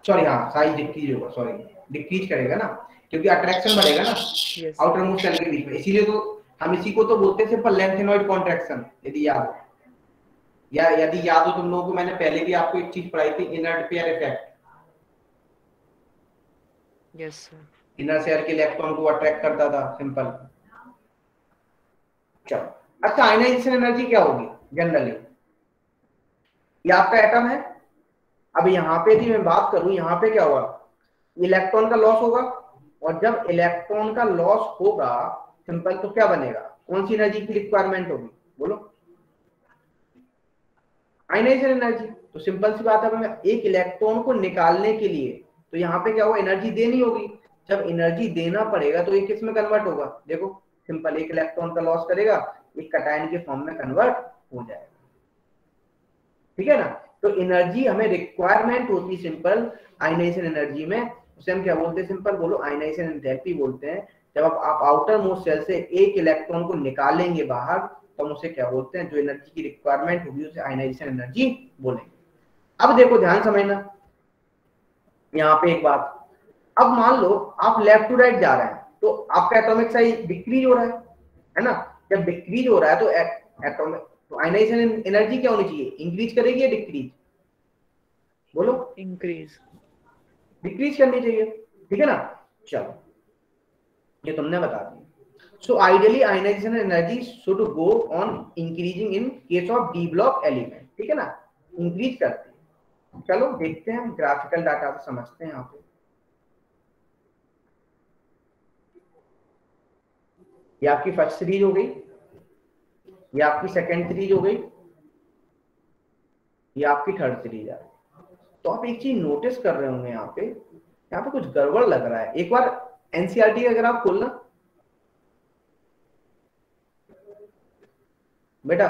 A: सॉरी, हाँ साइज डिक्रीज होगा, सॉरी डिक्रीज करेगा ना, क्योंकि अट्रैक्शन बढ़ेगा ना आउटर मोस्ट सेल के बीच में, इसीलिए तो हम इसी को तो बोलते हैं सिंपल लेंथेनॉइड कॉन्ट्रैक्शन। यदि याद हो, या यदि याद हो तुम लोगों को, मैंने पहले भी आपको एक चीज पढ़ाई थी, inert pair effect.
E: Yes sir.
A: Inner shell के इलेक्ट्रॉन को अट्रैक्ट करता था, सिंपल। चलो, अच्छा आयनाइजेशन एनर्जी क्या होगी जनरली? ये आपका एटम है, अब यहाँ पे यदि मैं बात करूं, यहाँ पे क्या होगा, इलेक्ट्रॉन का लॉस होगा, और जब इलेक्ट्रॉन का लॉस होगा सिंपल, तो क्या बनेगा, कौन सी एनर्जी की रिक्वायरमेंट होगी? बोलो, आयनाइजेशन एनर्जी। तो सिंपल सी बात है, हमें एक इलेक्ट्रॉन को निकालने के लिए तो यहाँ पे क्या होगा, एनर्जी देनी होगी। जब एनर्जी देना पड़ेगा तो ये किस में कन्वर्ट होगा? देखो सिंपल, एक इलेक्ट्रॉन का लॉस करेगा, एक कैटायन के फॉर्म में कन्वर्ट हो जाएगा, ठीक है ना। तो एनर्जी हमें रिक्वायरमेंट होती है सिंपल आयनाइजेशन एनर्जी में, उसे हम क्या बोलते हैं? सिंपल बोलो, आयनाइजेशन एंथैल्पी बोलते हैं। जब आप आउटर मोस्ट सेल से एक इलेक्ट्रॉन को निकालेंगे बाहर, तो हम उसे क्या बोलते हैं? जो एनर्जी की रिक्वायरमेंट होगी उसे आयनाइजेशन एनर्जी बोलेंगे। अब देखो ध्यान समझना यहाँ पे एक बात, अब मान लो आप लेफ्ट टू राइट जा रहे हैं, तो आपका एटॉमिक साइज डिक्रीज हो रहा है ना। जब डिक्रीज हो रहा है तो एटॉमिक, तो आयनाइजेशन एनर्जी क्या होनी चाहिए? इंक्रीज करेगी या डिक्रीज? बोलो,
E: इंक्रीज।
A: डिक्रीज करनी चाहिए, ठीक है ना। चलो, ये तुमने बता दिया। So ideally ionization energy should go on increasing in case of D block element, ठीक है ना, इंक्रीज करती है। चलो देखते हैं, ग्राफिकल डाटा को समझते हैं। यहाँ पे ये आपकी फर्स्ट सीरीज हो गई, ये आपकी सेकंड सीरीज हो गई, ये आपकी थर्ड सीरीज आ गई। तो आप एक चीज नोटिस कर रहे होंगे, यहाँ पे कुछ गड़बड़ लग रहा है। एक बार एनसीईआरटी अगर आप खोलना बेटा,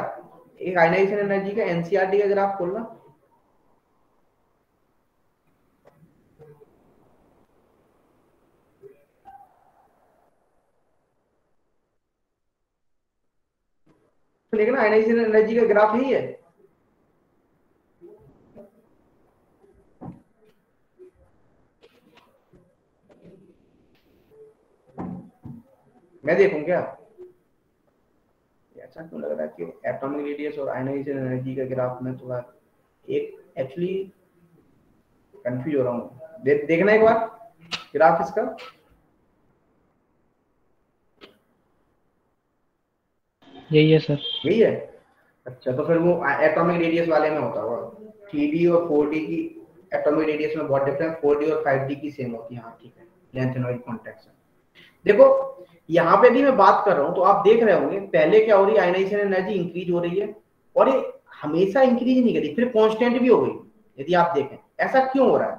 A: एक आयनाइजेशन एनर्जी का एनसीईआरटी अगर आप खोलना, लेकिन आयनाइजेशन एनर्जी का ग्राफ यही है। मैं देखूं क्या? ऐसा क्यों लग रहा है कि एटॉमिक रेडियस और आयनाइजेशन एनर्जी का ग्राफ में थोड़ा एक एक्चुअली कंफ्यूज हो रहा हूँ। देखना एक बार ग्राफ इसका।
B: यही है सर।
A: यही है, अच्छा तो फिर वो एटॉमिक रेडियस वाले में होता होगा। 3D और 4D की एटॉमिक रेडियस में बहुत डिफरेंस, 4D और 5D की सेम होती है। हाँ ठीक है, लेंथेनॉइड कॉन्ट्रैक्शन। देखो यहाँ पे भी मैं बात कर रहा हूँ, तो आप देख रहे होंगे पहले क्या हो रही है, आयनाइजेशन एनर्जी इंक्रीज हो रही है, और ये हमेशा इंक्रीज नहीं करी, फिर कांस्टेंट भी हो गई। यदि आप देखें ऐसा क्यों हो रहा है,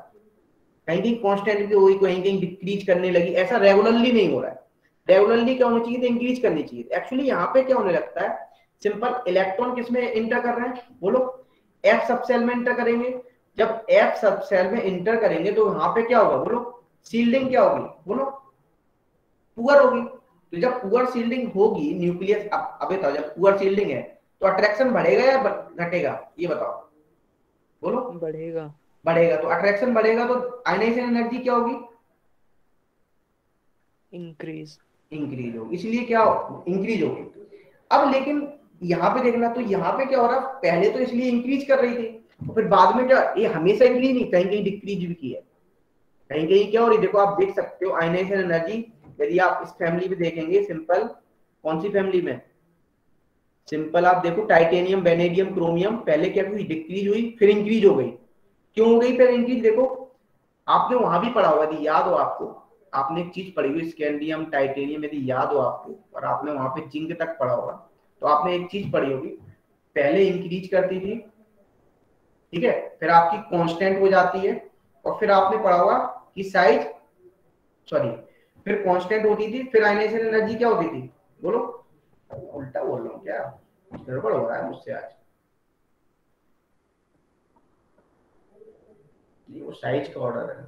A: कहीं कहीं कांस्टेंट भी हो गई, कहीं कहीं डिक्रीज करने लगी, ऐसा रेगुलरली नहीं हो रहा है। रेगुलरली क्या होनी चाहिए? तो इंक्रीज करनी चाहिए। एक्चुअली यहाँ पे क्या होने लगता है, सिंपल इलेक्ट्रॉन किसमें इंटर कर रहे हैं? बोलो, एफ सब सेल में इंटर करेंगे। जब एफ सब सेल में इंटर करेंगे तो यहाँ पे क्या होगा? बोलो, शील्डिंग क्या होगी? बोलो, पुअर होगी। तो जब पुअर शील्डिंग होगी न्यूक्लियस, अब बताओ, जब पुअर शील्डिंग है तो अट्रैक्शन बढ़ेगा या घटेगा, ये बताओ, बोलो।
E: बढ़ेगा।
A: बढ़ेगा। तो अट्रैक्शन बढ़ेगा तो आयनाइजेशन एनर्जी क्या होगी,
E: इंक्रीज।
A: इंक्रीज होगी, इसलिए क्या इंक्रीज होगी। अब लेकिन यहाँ पे देखना, तो यहाँ पे क्या हो रहा, पहले तो इसलिए इंक्रीज कर रही थी, तो फिर बाद में क्या, ये हमेशा इंक्रीज नहीं, कहीं कहीं डिक्रीज भी की है, कहीं कहीं क्या हो रही, देखो आप देख सकते हो आयनाइजेशन एनर्जी, यदि आप इस फैमिली में देखेंगे, सिंपल, कौन सी फैमिली में, सिंपल आप देखो, टाइटेनियम, वेनेडियम, क्रोमियम, पहले क्या हुई, डिक्रीज हुई, फिर इंक्रीज हो गई। क्यों हो गई फिर इंक्रीज, देखो आपने वहां भी पढ़ा होगा, यदि याद हो आपको, आपने एक चीज पढ़ी हुई स्कैंडियम, टाइटेनियम, यदि याद हो आपको, और आपने वहां पे जिंक तक पढ़ा होगा, तो आपने एक चीज पढ़ी होगी, पहले इंक्रीज करती थी, ठीक है, फिर आपकी कांस्टेंट हो जाती है, और फिर आपने पढ़ा होगा कि साइज, सॉरी, फिर कांस्टेंट होती थी, फिर आयनाइजेशन एनर्जी क्या होती थी, बोलो, उल्टा बोल रहा हूँ क्या, गड़बड़ हो रहा है मुझसे आज। नहीं, वो साइज का ऑर्डर है,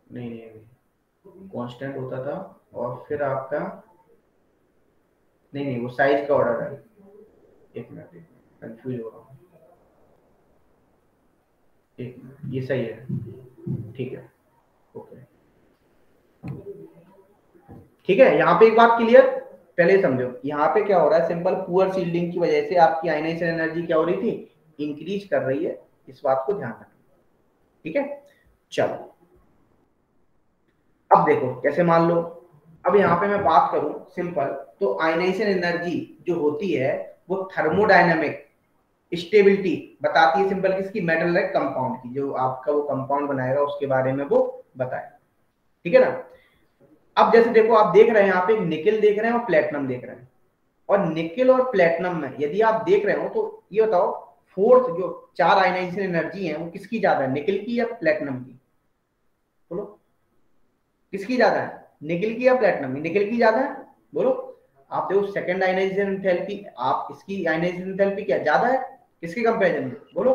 A: नहीं नहीं नहीं, कांस्टेंट होता था, और फिर आपका, नहीं नहीं, वो साइज का ऑर्डर है, एक मिनट कंफ्यूज हो रहा हूँ, एक मिनट, ये सही है, ठीक है, ओके, ठीक है। यहाँ पे एक बात क्लियर, पहले समझो, यहाँ पे क्या हो रहा है, सिंपल पुअर शील्डिंग की वजह से आपकी आयनाइजेशन एनर्जी क्या हो रही थी, इंक्रीज कर रही है, इस बात को ध्यान रखना, ठीक है। चलो अब देखो कैसे, मान लो, अब यहाँ पे मैं बात करूं सिंपल, तो आयनाइजेशन एनर्जी जो होती है वो थर्मोडायनामिक स्टेबिलिटी बताती है, सिंपल किसकी, मेटल लाइक कंपाउंड की, जो आपका वो कंपाउंड बनाएगा उसके बारे में वो बताए, ठीक है ना। अब जैसे देखो आप देख रहे हैं, यहाँ पे निकेल देख रहे हैं और प्लेटिनम देख रहे हैं, और निकेल और प्लेटिनम में यदि आप देख रहे हो, तो ये बताओ फोर्थ जो चार आयनाइजेशन एनर्जी है वो किसकी ज्यादा है, निकेल की या प्लेटिनम की, बोलो किसकी ज्यादा है, निकेल की या प्लेटिनम की, निकेल की ज्यादा है, बोलो। आप देखो सेकंड आयनाइजेशन एंथैल्पी, आप इसकी आयनाइजेशन एंथैल्पी क्या ज्यादा है, किसके कंपैरिजन में, बोलो,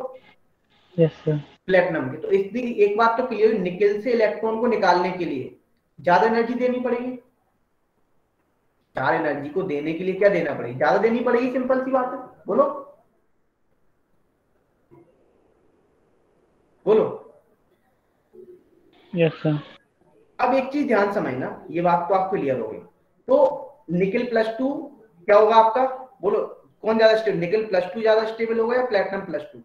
B: यस सर।
A: प्लेटिनम की। तो इसलिए एक बात तो क्लियर, निकेल से इलेक्ट्रॉन को निकालने के लिए ज्यादा एनर्जी देनी पड़ेगी, चार एनर्जी को देने के लिए क्या देना पड़ेगी, ज्यादा देनी पड़ेगी, सिंपल सी बात है, बोलो बोलो।
B: Yes sir.
A: अब एक चीज ध्यान समझना, ये बात तो आपको क्लियर होगी, तो निकेल प्लस टू क्या होगा आपका, बोलो, कौन ज्यादा स्टेबल, निकेल प्लस टू ज्यादा स्टेबल होगा या प्लेटिनम प्लस टू,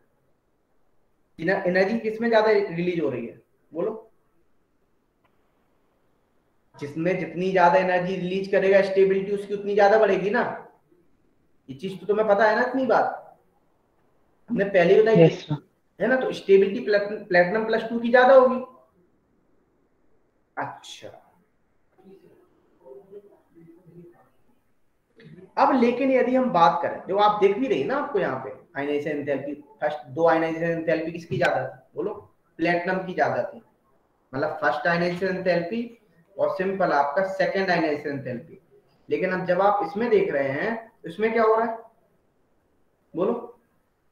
A: एनर्जी किसमें ज्यादा रिलीज हो रही है, बोलो, जिसमें जितनी ज्यादा एनर्जी रिलीज करेगा स्टेबिलिटी उसकी उतनी ज्यादा बढ़ेगी ना, ये चीज तो तुम्हें पता है ना, इतनी बात हमने पहले ही बताई थी,
B: यस सर।
A: है ना। तो स्टेबिलिटी प्लेटिनम प्लस टू की ज्यादा होगी। अच्छा, अब लेकिन यदि हम बात करें, जो आप देख भी रही ना, आपको यहाँ पे आयनाइजेशन एंथैल्पी, फर्स्ट दो आयनाइजेशन एंथैल्पी किसकी ज्यादा थी, बोलो, प्लेटिनम की ज्यादा थी, मतलब फर्स्ट आयनाइजेशन एंथैल्पी, और सिंपल आपका सेकंड आयनाइजेशन एंथैल्पी। लेकिन अब जब आप इसमें देख रहे हैं, इसमें क्या हो रहा है, बोलो,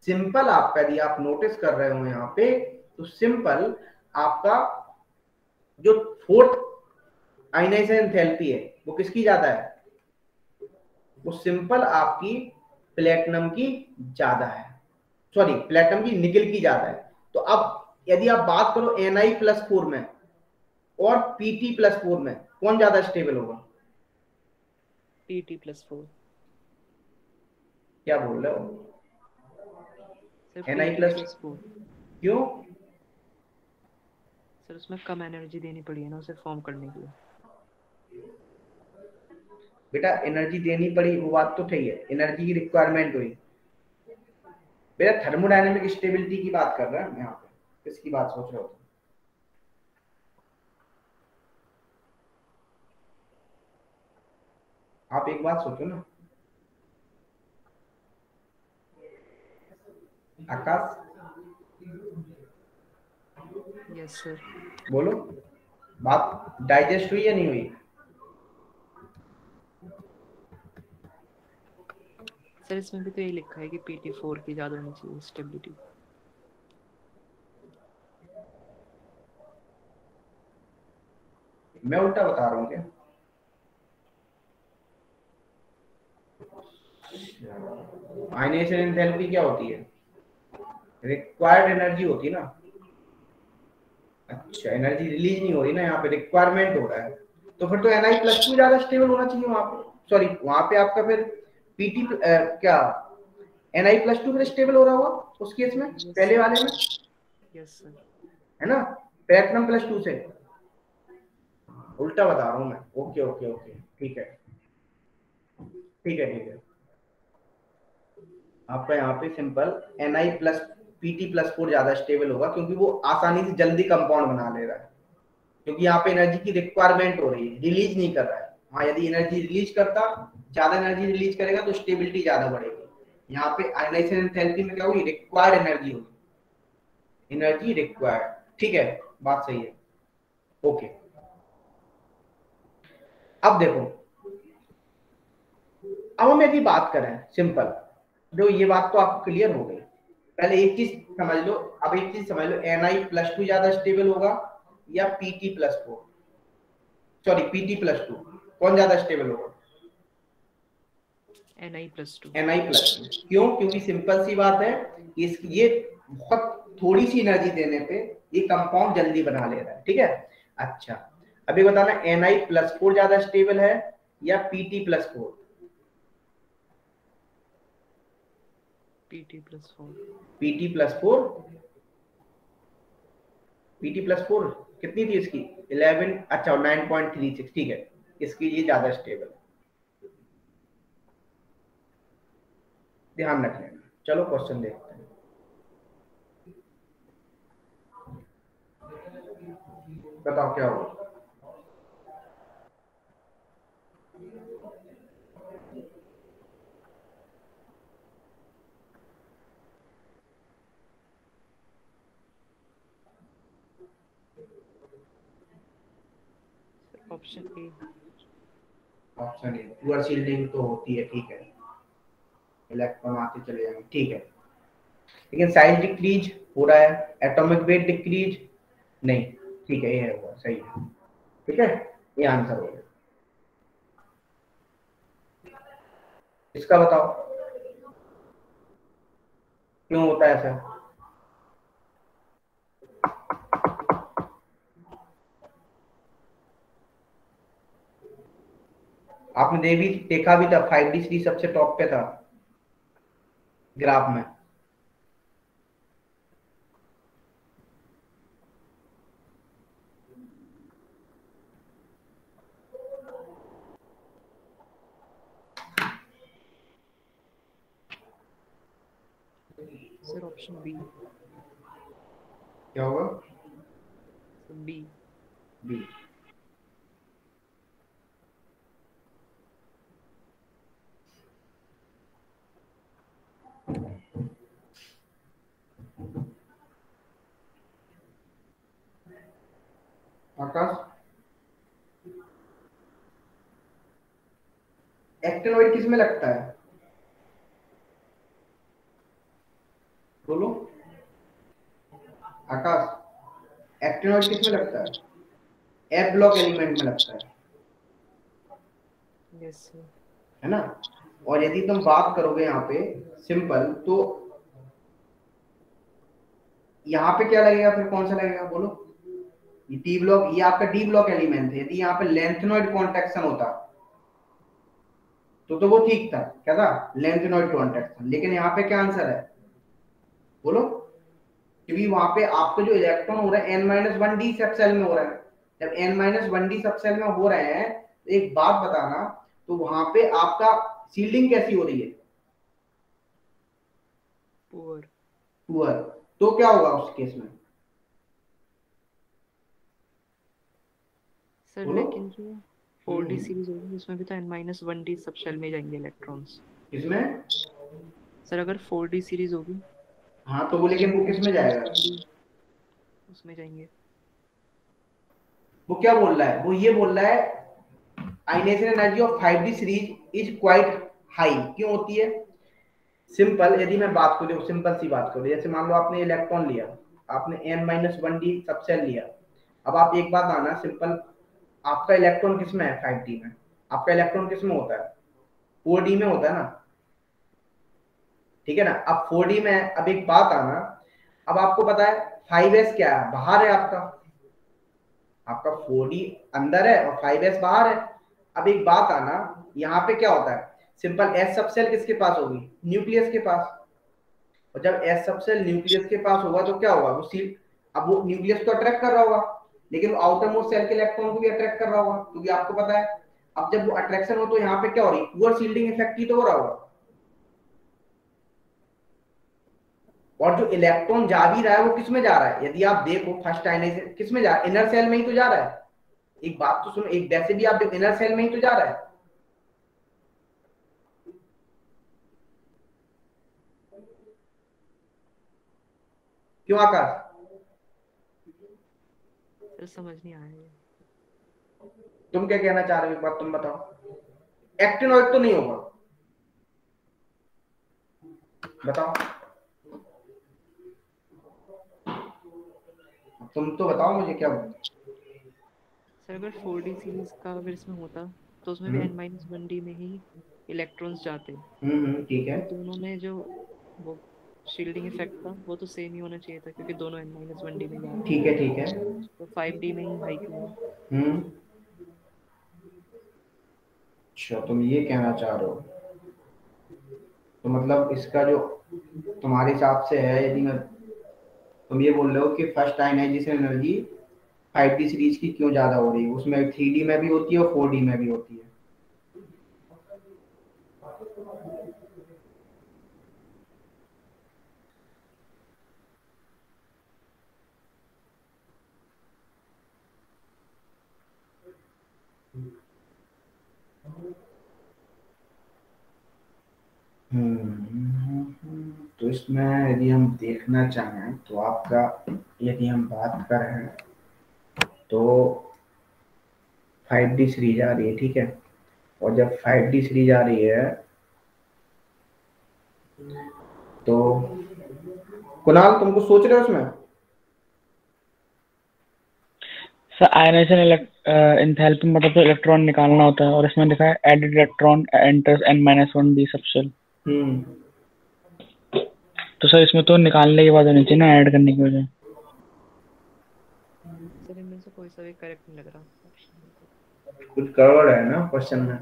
A: सिंपल आपका, यदि आप नोटिस कर रहे हो यहाँ पे, तो सिंपल आपका जो फोर्थ आयनाइजेशन एंथैल्पी है वो किसकी ज्यादा है, वो सिंपल आपकी प्लेटिनम की ज्यादा है, सॉरी प्लेटिनम की, निकेल की ज्यादा है। तो अब यदि आप बात करो Ni+4 में और Pt+4 में, कौन ज्यादा स्टेबल होगा,
E: Pt+4।
A: क्या बोल रहे हो,
E: सर
A: Ni प्लस,
E: Pt+4।
A: क्यों,
E: सर उसमें कम एनर्जी देनी पड़ी है ना उसे फॉर्म करने के लिए।
A: बेटा एनर्जी देनी पड़ी वो बात तो ठीक है, एनर्जी की रिक्वायरमेंट हुई, बेटा थर्मोडायनेमिक स्टेबिलिटी की बात कर रहा है यहाँ पे, किसकी बात सोच रहे हो, आप एक बात सोचो ना, आकाश,
E: यस सर।
A: बोलो, बात डाइजेस्ट हुई या नहीं हुई,
E: सर इसमें भी तो यही लिखा है कि Pt4 की ज्यादा होनी चाहिए स्टेबिलिटी।
A: मैं उल्टा बता रहा हूँ क्या, आयनाइजेशन एंथैल्पी क्या होती है? रिक्वायर्ड एनर्जी होती है ना। अच्छा, एनर्जी रिलीज नहीं हो रही ना, यहाँ पे रिक्वायरमेंट हो रहा है। तो फिर तो Na+2 ज्यादा स्टेबल होना चाहिए वहां पे, सॉरी वहां पे आपका फिर Pt क्या Na+2 फिर स्टेबल हो रहा होगा उस केस में, पहले वाले में,
E: यस सर।
A: है ना, Platinum+2 से। उल्टा बता रहा हूँ मैं। ओके ओके ओके, ठीक है ठीक है ठीक है। आपका यहाँ पे सिंपल Na+Pt+4 ज्यादा स्टेबल होगा, क्योंकि वो आसानी से जल्दी कंपाउंड बना ले रहा है, क्योंकि यहाँ पे एनर्जी की रिक्वायरमेंट हो रही है, रिलीज नहीं कर रहा है। हाँ, यदि एनर्जी रिलीज करता, ज्यादा एनर्जी रिलीज करेगा तो स्टेबिलिटी ज्यादा बढ़ेगी। यहाँ पे आयनाइजेशन एंथैल्पी में क्या होगी? रिक्वायर्ड एनर्जी होगी, एनर्जी रिक्वायर्ड। ठीक है, बात सही है। ओके, अब देखो, अब हम यदि बात करें सिंपल, जो ये बात तो आपको क्लियर हो गई। पहले एक चीज समझ लो, अब एक चीज समझ लो, Na+2 ज्यादा स्टेबल होगा या Pt+4, सॉरी Pt+2, कौन ज्यादा स्टेबल होगा?
E: Na+2।
A: Na+2। क्यों? क्योंकि सिंपल सी बात है, ये बहुत थोड़ी सी एनर्जी देने पे ये कंपाउंड जल्दी बना ले रहा है। ठीक है, अच्छा, अभी बताना Na+4 ज्यादा स्टेबल है या Pt+4?
E: Pt+4।
A: Pt+4। Pt+4 कितनी थी इसकी? 11, अच्छा 9.36, ठीक है, इसकी ये ज्यादा स्टेबल है, ध्यान रख लेना। चलो क्वेश्चन देखते हैं, बताओ क्या होगा।
E: Option A.
A: Option A, poor shielding तो होती है, ठीक है, इलेक्ट्रॉन आते चले जाएंगे, ठीक है, लेकिन साइज डिक्रीज हो रहा है, एटॉमिक वेट डिक्रीज नहीं, ठीक है, ये है वो सही है, ठीक है, ये आंसर हो गया। इसका बताओ क्यों होता है ऐसा? आपने देखा भी था 5d3 सबसे टॉप पे था ग्राफ में।
E: Sir option B.
A: क्या होगा?
E: बी।
A: बी। आकाश, एक्टिनोइड किस में लगता है? बोलो आकाश, एक्टिनोइड किस में लगता है? एफ ब्लॉक एलिमेंट में लगता
E: यस सर।
A: है ना। और यदि तुम बात करोगे यहाँ पे सिंपल, तो यहाँ पे क्या लगेगा फिर, कौन सा लगेगा बोलो? ये टी ब्लॉक, ये आपका डी ब्लॉक एलिमेंट है। यदि यहाँ पे लेंथेनॉइड कॉन्ट्रैक्शन होता तो वो ठीक था, क्या था? Lanthanoid contraction. लेकिन यहाँ पे क्या आंसर है बोलो? क्योंकि वहां पे आपका जो इलेक्ट्रॉन हो रहा है n-1d सब सेल में हो रहा है। जब n-1d सब सेल में हो रहे हैं, तो एक बात बताना, तो वहां पे आपका सील्डिंग कैसी हो रही है?
E: पुअर।
A: पुअर। तो क्या होगा उस केस में
E: सर
A: बोलो?
E: लेकिन जो 4D सीरीज होगी उसमें भी तो n-1d सब शेल में जाएंगे इलेक्ट्रॉन्स।
A: किसमें?
E: सर अगर 4D सीरीज होगी
A: हाँ, तो वो लेकिन वो किस में जाएगा?
E: उसमें जाएंगे।
A: वो क्या बोल रहा है? वो ये बोल रहा है ionization energy of 5d series is quite high. क्यों होती है? सिंपल, यदि मैं बात करूं, सिंपल सी बात करूं, जैसे मान लो आपने इलेक्ट्रॉन लिया, आपने n-1d सबसेल लिया। अब आप एक बात आना सिंपल, आपका इलेक्ट्रॉन किस में है 5d में? आपका इलेक्ट्रॉन किस में होता है? 4d में होता है ना। ठीक है ना। अब 4D में अब एक बात आना, अब आपको पता है 5s क्या है, बाहर है आपका, आपका 4D अंदर है और 5s बाहर है। अब एक बात आना, यहाँ पे क्या होता है, सिंपल एस सबसेल किसके पास होगी, न्यूक्लियस के पास। और जब एस सबसेल न्यूक्लियस के पास होगा तो क्या होगा, वो सील, अब वो न्यूक्लियस को अट्रैक्ट कर रहा होगा, लेकिन वो आउटर मोस्ट सेल के इलेक्ट्रॉन को भी अट्रैक्ट कर रहा होगा, क्योंकि आपको पता है अब जब वो अट्रैक्शन हो तो यहाँ पे क्या हो रही है, पुअर शील्डिंग इफेक्ट ही तो हो रहा होगा। और जो इलेक्ट्रॉन जा भी रहा है वो किस में जा रहा है, यदि आप देखो फर्स्ट आयनाइजेशन किस में जा रहा है, इनर सेल में ही तो जा रहा है। एक बात तो सुनो, एक वैसे भी आप इनर सेल में ही तो जा रहा है। क्यों आकाश,
E: सर समझ नहीं आया ये।
A: तुम क्या कहना चाह रहे हो, एक बात तुम बताओ। एक्टिनोइड तो नहीं होगा, बताओ, तुम तो बताओ मुझे क्या बोलते।
E: सर अगर 4D सीरीज का अगर इसमें होता तो उसमें भी n-1d में ही इलेक्ट्रॉन्स जाते,
A: ठीक है,
E: तो दोनों में जो वो शील्डिंग इफेक्ट था वो तो सेम ही होना चाहिए था, क्योंकि दोनों n-1d में जा रहे
A: ठीक है, ठीक है।
E: हैं। तो 5D में ही हाई क्यों है?
A: हम्म, अच्छा तुम ये कहना चाह रहे हो, तो मतलब इसका जो तुम्हारे हिसाब से है, यदि मैं, तुम ये बोल रहे हो कि first ionization energy 5D series की क्यों ज्यादा हो रही है, उसमें 3D में भी होती है और 4D में भी होती है। तो इसमें यदि हम देखना चाहें तो आपका, यदि हम बात करें तो 5D सीरीज आ रही है, ठीक है। और जब 5D सीरीज आ रही है तो कुणाल तुमको सोच रहे हो उसमें,
B: सर आयनाइजेशन एंथैल्पी मतलब तो इलेक्ट्रॉन निकालना होता है, और इसमें लिखा है added electron enters n-1d subshell. तो सर इसमें तो निकालने की बात होनी चाहिए ना, ऐड करने की वजह।
E: सर इनमें से कोई सा भी करेक्ट नहीं लग रहा ऑप्शन।
A: कुछ गड़बड़ है ना क्वेश्चन में।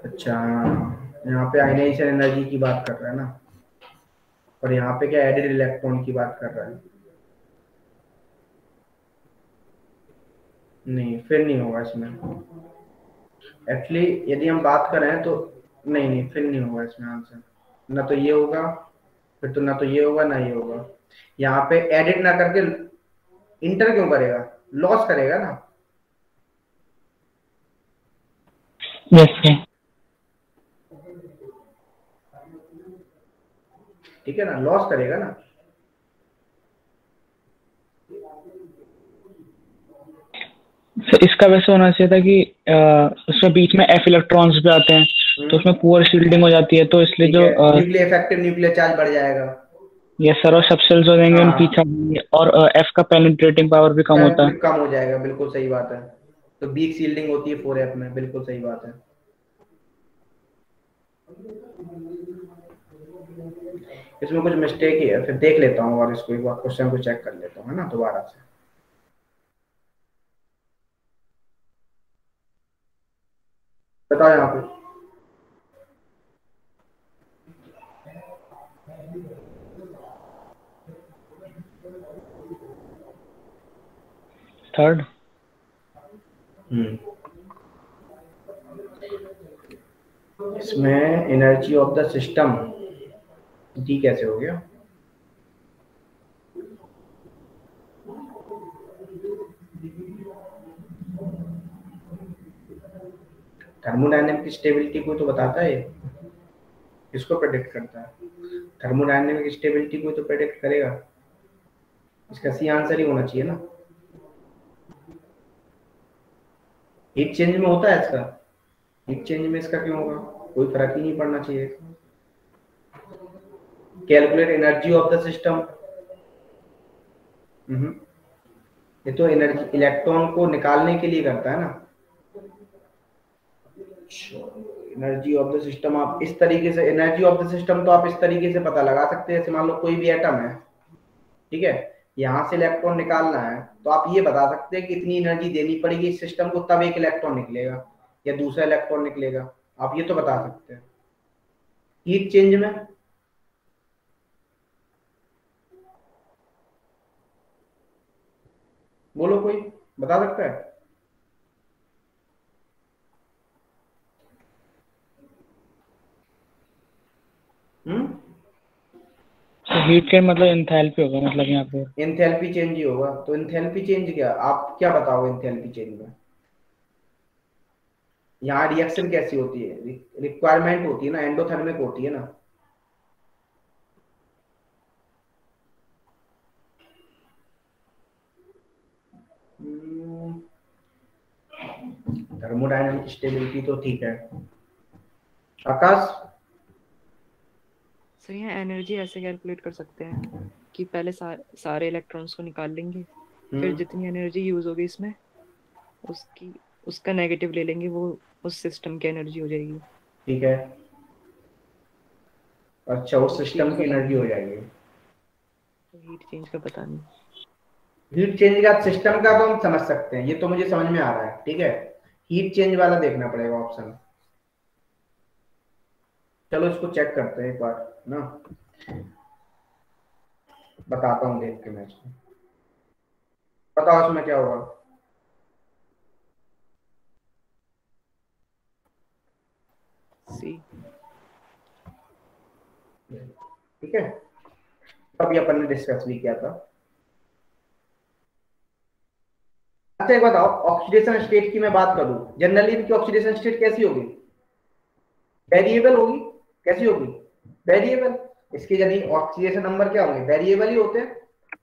A: अच्छा यहाँ पे आयनाइजेशन एनर्जी की बात कर रहा है ना, और यहाँ पे क्या एडेड इलेक्ट्रॉन की बात कर रहा है। नहीं फिर नहीं होगा इसमें, एक्चुअली यदि हम बात करें तो नहीं नहीं फिर नहीं होगा इसमें आंसर, ना तो ये होगा, फिर तो ना तो ये होगा ना ये होगा। यहाँ पे एडिट ना करके इंटर क्यों करेगा, लॉस करेगा ना,
B: यस सर।
A: ठीक है ना, लॉस करेगा ना।
B: सर इसका वैसे होना चाहिए था कि उसमें बीच में f इलेक्ट्रॉन्स भी आते हैं, तो उसमें पुअर शील्डिंग हो जाती है, तो इसलिए
A: ठीक
B: जो
A: है, न्यूक्लियर इफेक्टिव न्यूक्लियर चार्ज बढ़ जाएगा।
B: यस सर, और सबसेल्स हो जाएंगे, उन
A: हाँ
B: पीछा होंगे, और f का पेनिट्रेटिंग पावर भी कम होता है।
A: कम हो जाएगा, बिल्कुल सही बात है। तो वीक शील्डिंग होती है 4F में, बिल्कुल सही बात है। इसमें कुछ मिस्टेक ही है, फिर देख लेता हूँ और इसको एक बार क्वेश्चन को चेक कर लेता हूँ, है ना, दोबारा से। बताओ यहाँ पे,
B: थर्ड।
A: इसमें energy of the system D कैसे हो गया, थर्मोडायनेमिक स्टेबिलिटी को तो बताता है, किसको प्रेडिक्ट करता है, थर्मोडायनेमिक स्टेबिलिटी को तो प्रेडिक्ट करेगा। इसका सी आंसर ही होना चाहिए ना। हीट चेंज में होता है इसका, हीट चेंज में इसका क्यों होगा, कोई फर्क ही नहीं पड़ना चाहिए। Calculate energy of the system, ये तो एनर्जी इलेक्ट्रॉन को निकालने के लिए करता है ना। एनर्जी ऑफ द सिस्टम आप इस तरीके से, एनर्जी ऑफ द सिस्टम तो आप इस तरीके से पता लगा सकते हैं, जैसे मान लो कोई भी एटम है, ठीक है, यहाँ से इलेक्ट्रॉन निकालना है तो आप ये बता सकते हैं कि इतनी एनर्जी देनी पड़ेगी इस सिस्टम को, तब एक इलेक्ट्रॉन निकलेगा या दूसरा इलेक्ट्रॉन निकलेगा, आप ये तो बता सकते हैं। हीट चेंज में बोलो, कोई बता सकता है?
B: हीट चेंज मतलब एंथैल्पी होगा, मतलब यहाँ पे
A: एंथैल्पी चेंज ही होगा। तो एंथैल्पी चेंज क्या, आप क्या बताओ एंथैल्पी चेंज में? यहाँ रिएक्शन कैसी होती है, रिक्वायरमेंट होती है ना, एंडोथर्मिक होती है ना। थर्मोडायनामिक स्टेबिलिटी तो ठीक है। आकाश
E: सर यहाँ एनर्जी ऐसे कैलकुलेट कर सकते हैं कि पहले सारे इलेक्ट्रॉन्स को निकाल लेंगे, फिर जितनी एनर्जी यूज होगी इसमें उसका नेगेटिव ले लेंगे, वो उस सिस्टम की एनर्जी हो जाएगी।
A: ठीक है, अच्छा उस सिस्टम की एनर्जी हो जाएगी।
E: हीट चेंज का पता नहीं।
A: हीट चेंज का सिस्टम का तो हम समझ सकते हैं, ये तो मुझे समझ में आ रहा है, ठीक है। हीट चेंज वाला देखना पड़ेगा ऑप्शन। चलो इसको चेक करते हैं एक बार ना, बताता हूँ देख के मैं इसको। बताओ इसमें क्या होगा।
E: सी,
A: ठीक है, तभी अपन ने डिस्कस भी किया था। अच्छा एक बताओ, ऑक्सीडेशन स्टेट की मैं बात करूं, जनरली इनकी ऑक्सीडेशन स्टेट कैसी होगी? वेरिएबल होगी। कैसी होगी? वेरिएबल। इसके यदि ऑक्सीडेशन नंबर क्या होंगे? वेरिएबल ही होते हैं।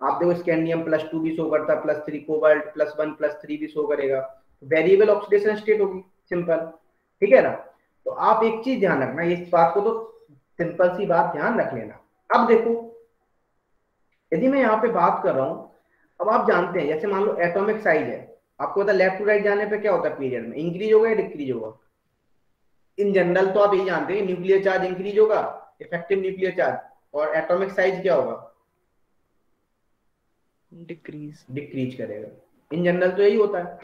A: आप देखो स्कैंडियम +2 भी शो करता है, +3 कोबाल्ट +1 +3 भी शो करेगा, वेरिएबल ऑक्सीडेशन स्टेट होगी, सिंपल, ठीक है ना। तो आप एक चीज ध्यान रखना, इस बात को तो सिंपल सी बात ध्यान रख लेना। अब देखो यदि मैं यहाँ पे बात कर रहा हूं, अब आप जानते हैं जैसे मान लो एटॉमिक साइज है, आपको पता लेफ्ट टू राइट जाने पे क्या होता है पीरियड में, इंक्रीज होगा या डिक्रीज होगा? इन जनरल तो आप यही जानते हैं न्यूक्लियर चार्ज इंक्रीज होगा, इफेक्टिव न्यूक्लियर चार्ज, और एटॉमिक साइज क्या होगा? डिक्रीज करेगा। इन जनरल तो यही होता है,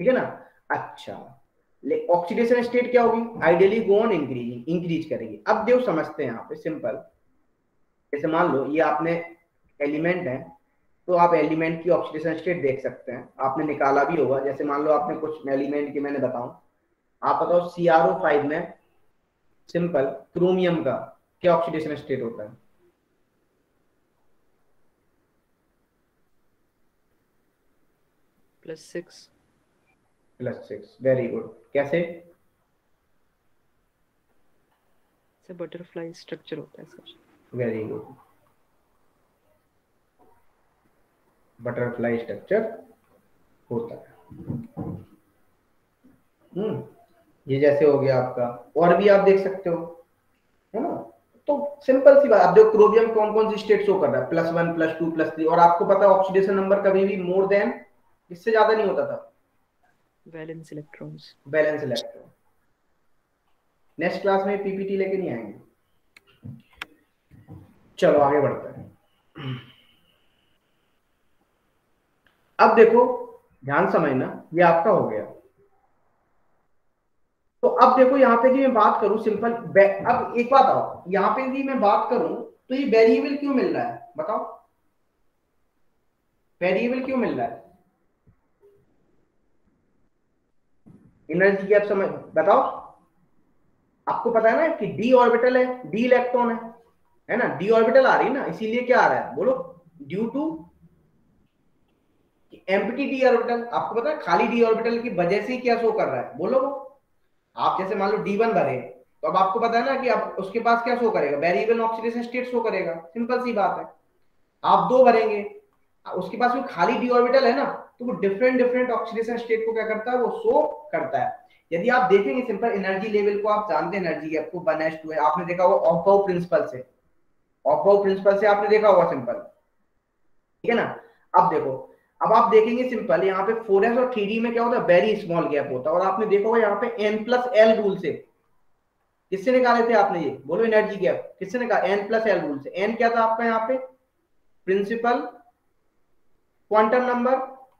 A: ठीक है ना। अच्छा ऑक्सीडेशन स्टेट क्या होगी? Ideally go on increasing, increase करेगी। अब देखो समझते हैं यहाँ पे सिंपल, जैसे मान लो ये आपने एलिमेंट है, तो आप एलिमेंट की ऑक्सीडेशन स्टेट देख सकते हैं, आपने निकाला भी होगा। जैसे मान लो आपने कुछ एलिमेंट की मैंने बताऊं, आप बताओ CrO5 में सिंपल क्रोमियम का क्या ऑक्सीडेशन स्टेट होता है? +6। Very good. कैसे?
E: बटरफ्लाई स्ट्रक्चर होता है sir.
A: Very good, butterfly structure होता है। ये जैसे हो गया आपका, और भी आप देख सकते हो, है ना। तो सिंपल सी बात, आप देखो क्रोमियम कौन कौन सी स्टेट शो कर रहा है, +1 +2 +3, और आपको पता है ऑक्सीडेशन नंबर कभी भी मोर देन, इससे ज्यादा नहीं होता था,
E: valence electrons.
A: Balance electron. Next class में पीपीटी लेके नहीं आएंगे। चलो आगे बढ़ते हैं। अब देखो ध्यान समझना, ये आपका हो गया। तो अब देखो यहाँ पे मैं बात करूं सिंपल, अब एक बात आओ, यहाँ पे यदि मैं बात करूं तो ये वेरिएबल क्यों मिल रहा है? बताओ वेरिएबल क्यों मिल रहा है? एनर्जी गैप समझ, बताओ। आपको पता है ना कि डी ऑर्बिटल है, डी इलेक्ट्रॉन है ना, डी ऑर्बिटल आ रही है ना, इसीलिए क्या आ रहा है बोलो? Due to empty D orbital. आपको पता है खाली डी ऑर्बिटल की वजह से ही क्या शो कर रहा है बोलो? आप जैसे मान लो D1 भरे, तो अब आपको पता है ना कि अब उसके पास क्या शो करेगा? वेरिएबल ऑक्सीडेशन स्टेट शो करेगा, सिंपल सी बात है। आप 2 भरेंगे, उसके पास भी खाली डी ऑर्बिटल है ना, तो वो डिफरेंट डिफरेंट ऑक्सीडेशन स्टेट को क्या करता है? वो शो करता है। यदि आप देखेंगे सिंपल एनर्जी लेवल को, आप जानते हैं एनर्जी गैप को 1s2 है, आपने देखा होगा ऑफ-बाउ प्रिंसिपल से, ऑफ-बाउ प्रिंसिपल से आपने देखा होगा सिंपल, ठीक है ना। अब देखो, अब आप देखेंगे सिंपल यहाँ पे 4s और 3d में क्या होता है? वेरी स्मॉल गैप होता है, और आपने देखा होगा यहाँ पे n+l रूल से किससे निकाले थे आपने? ये बोलो एनर्जी गैप किससे निकाला? एन प्लस एल रूल से। एन क्या था आपका यहाँ पे? Principal quantum number.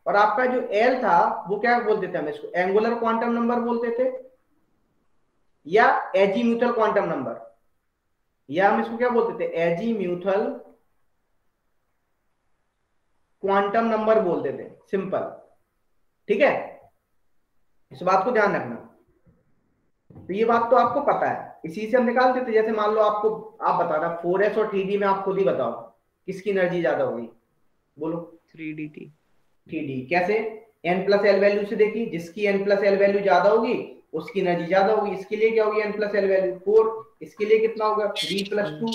A: और आपका जो एल था वो क्या बोलते थे हम इसको? एंगुलर क्वांटम नंबर बोलते थे, या एजीम्यूथल क्वांटम नंबर, या हम इसको क्या बोलते थे? एजीम्यूथल क्वांटम नंबर बोलते थे, सिंपल। ठीक है, इस बात को ध्यान रखना। तो ये बात तो आपको पता है, इसी से हम निकाल देते। जैसे मान लो आपको, आप बता रहा 4s और 3d में आप खुद ही बताओ किसकी एनर्जी ज्यादा होगी? बोलो।
E: 3d।
A: 3d कैसे? n प्लस एल वैल्यू से देखिए, जिसकी n प्लस एल वैल्यू ज्यादा होगी उसकी एनर्जी ज्यादा होगी। इसके लिए क्या होगी? n plus L value 4। इसके लिए कितना होगा? 3 प्लस 2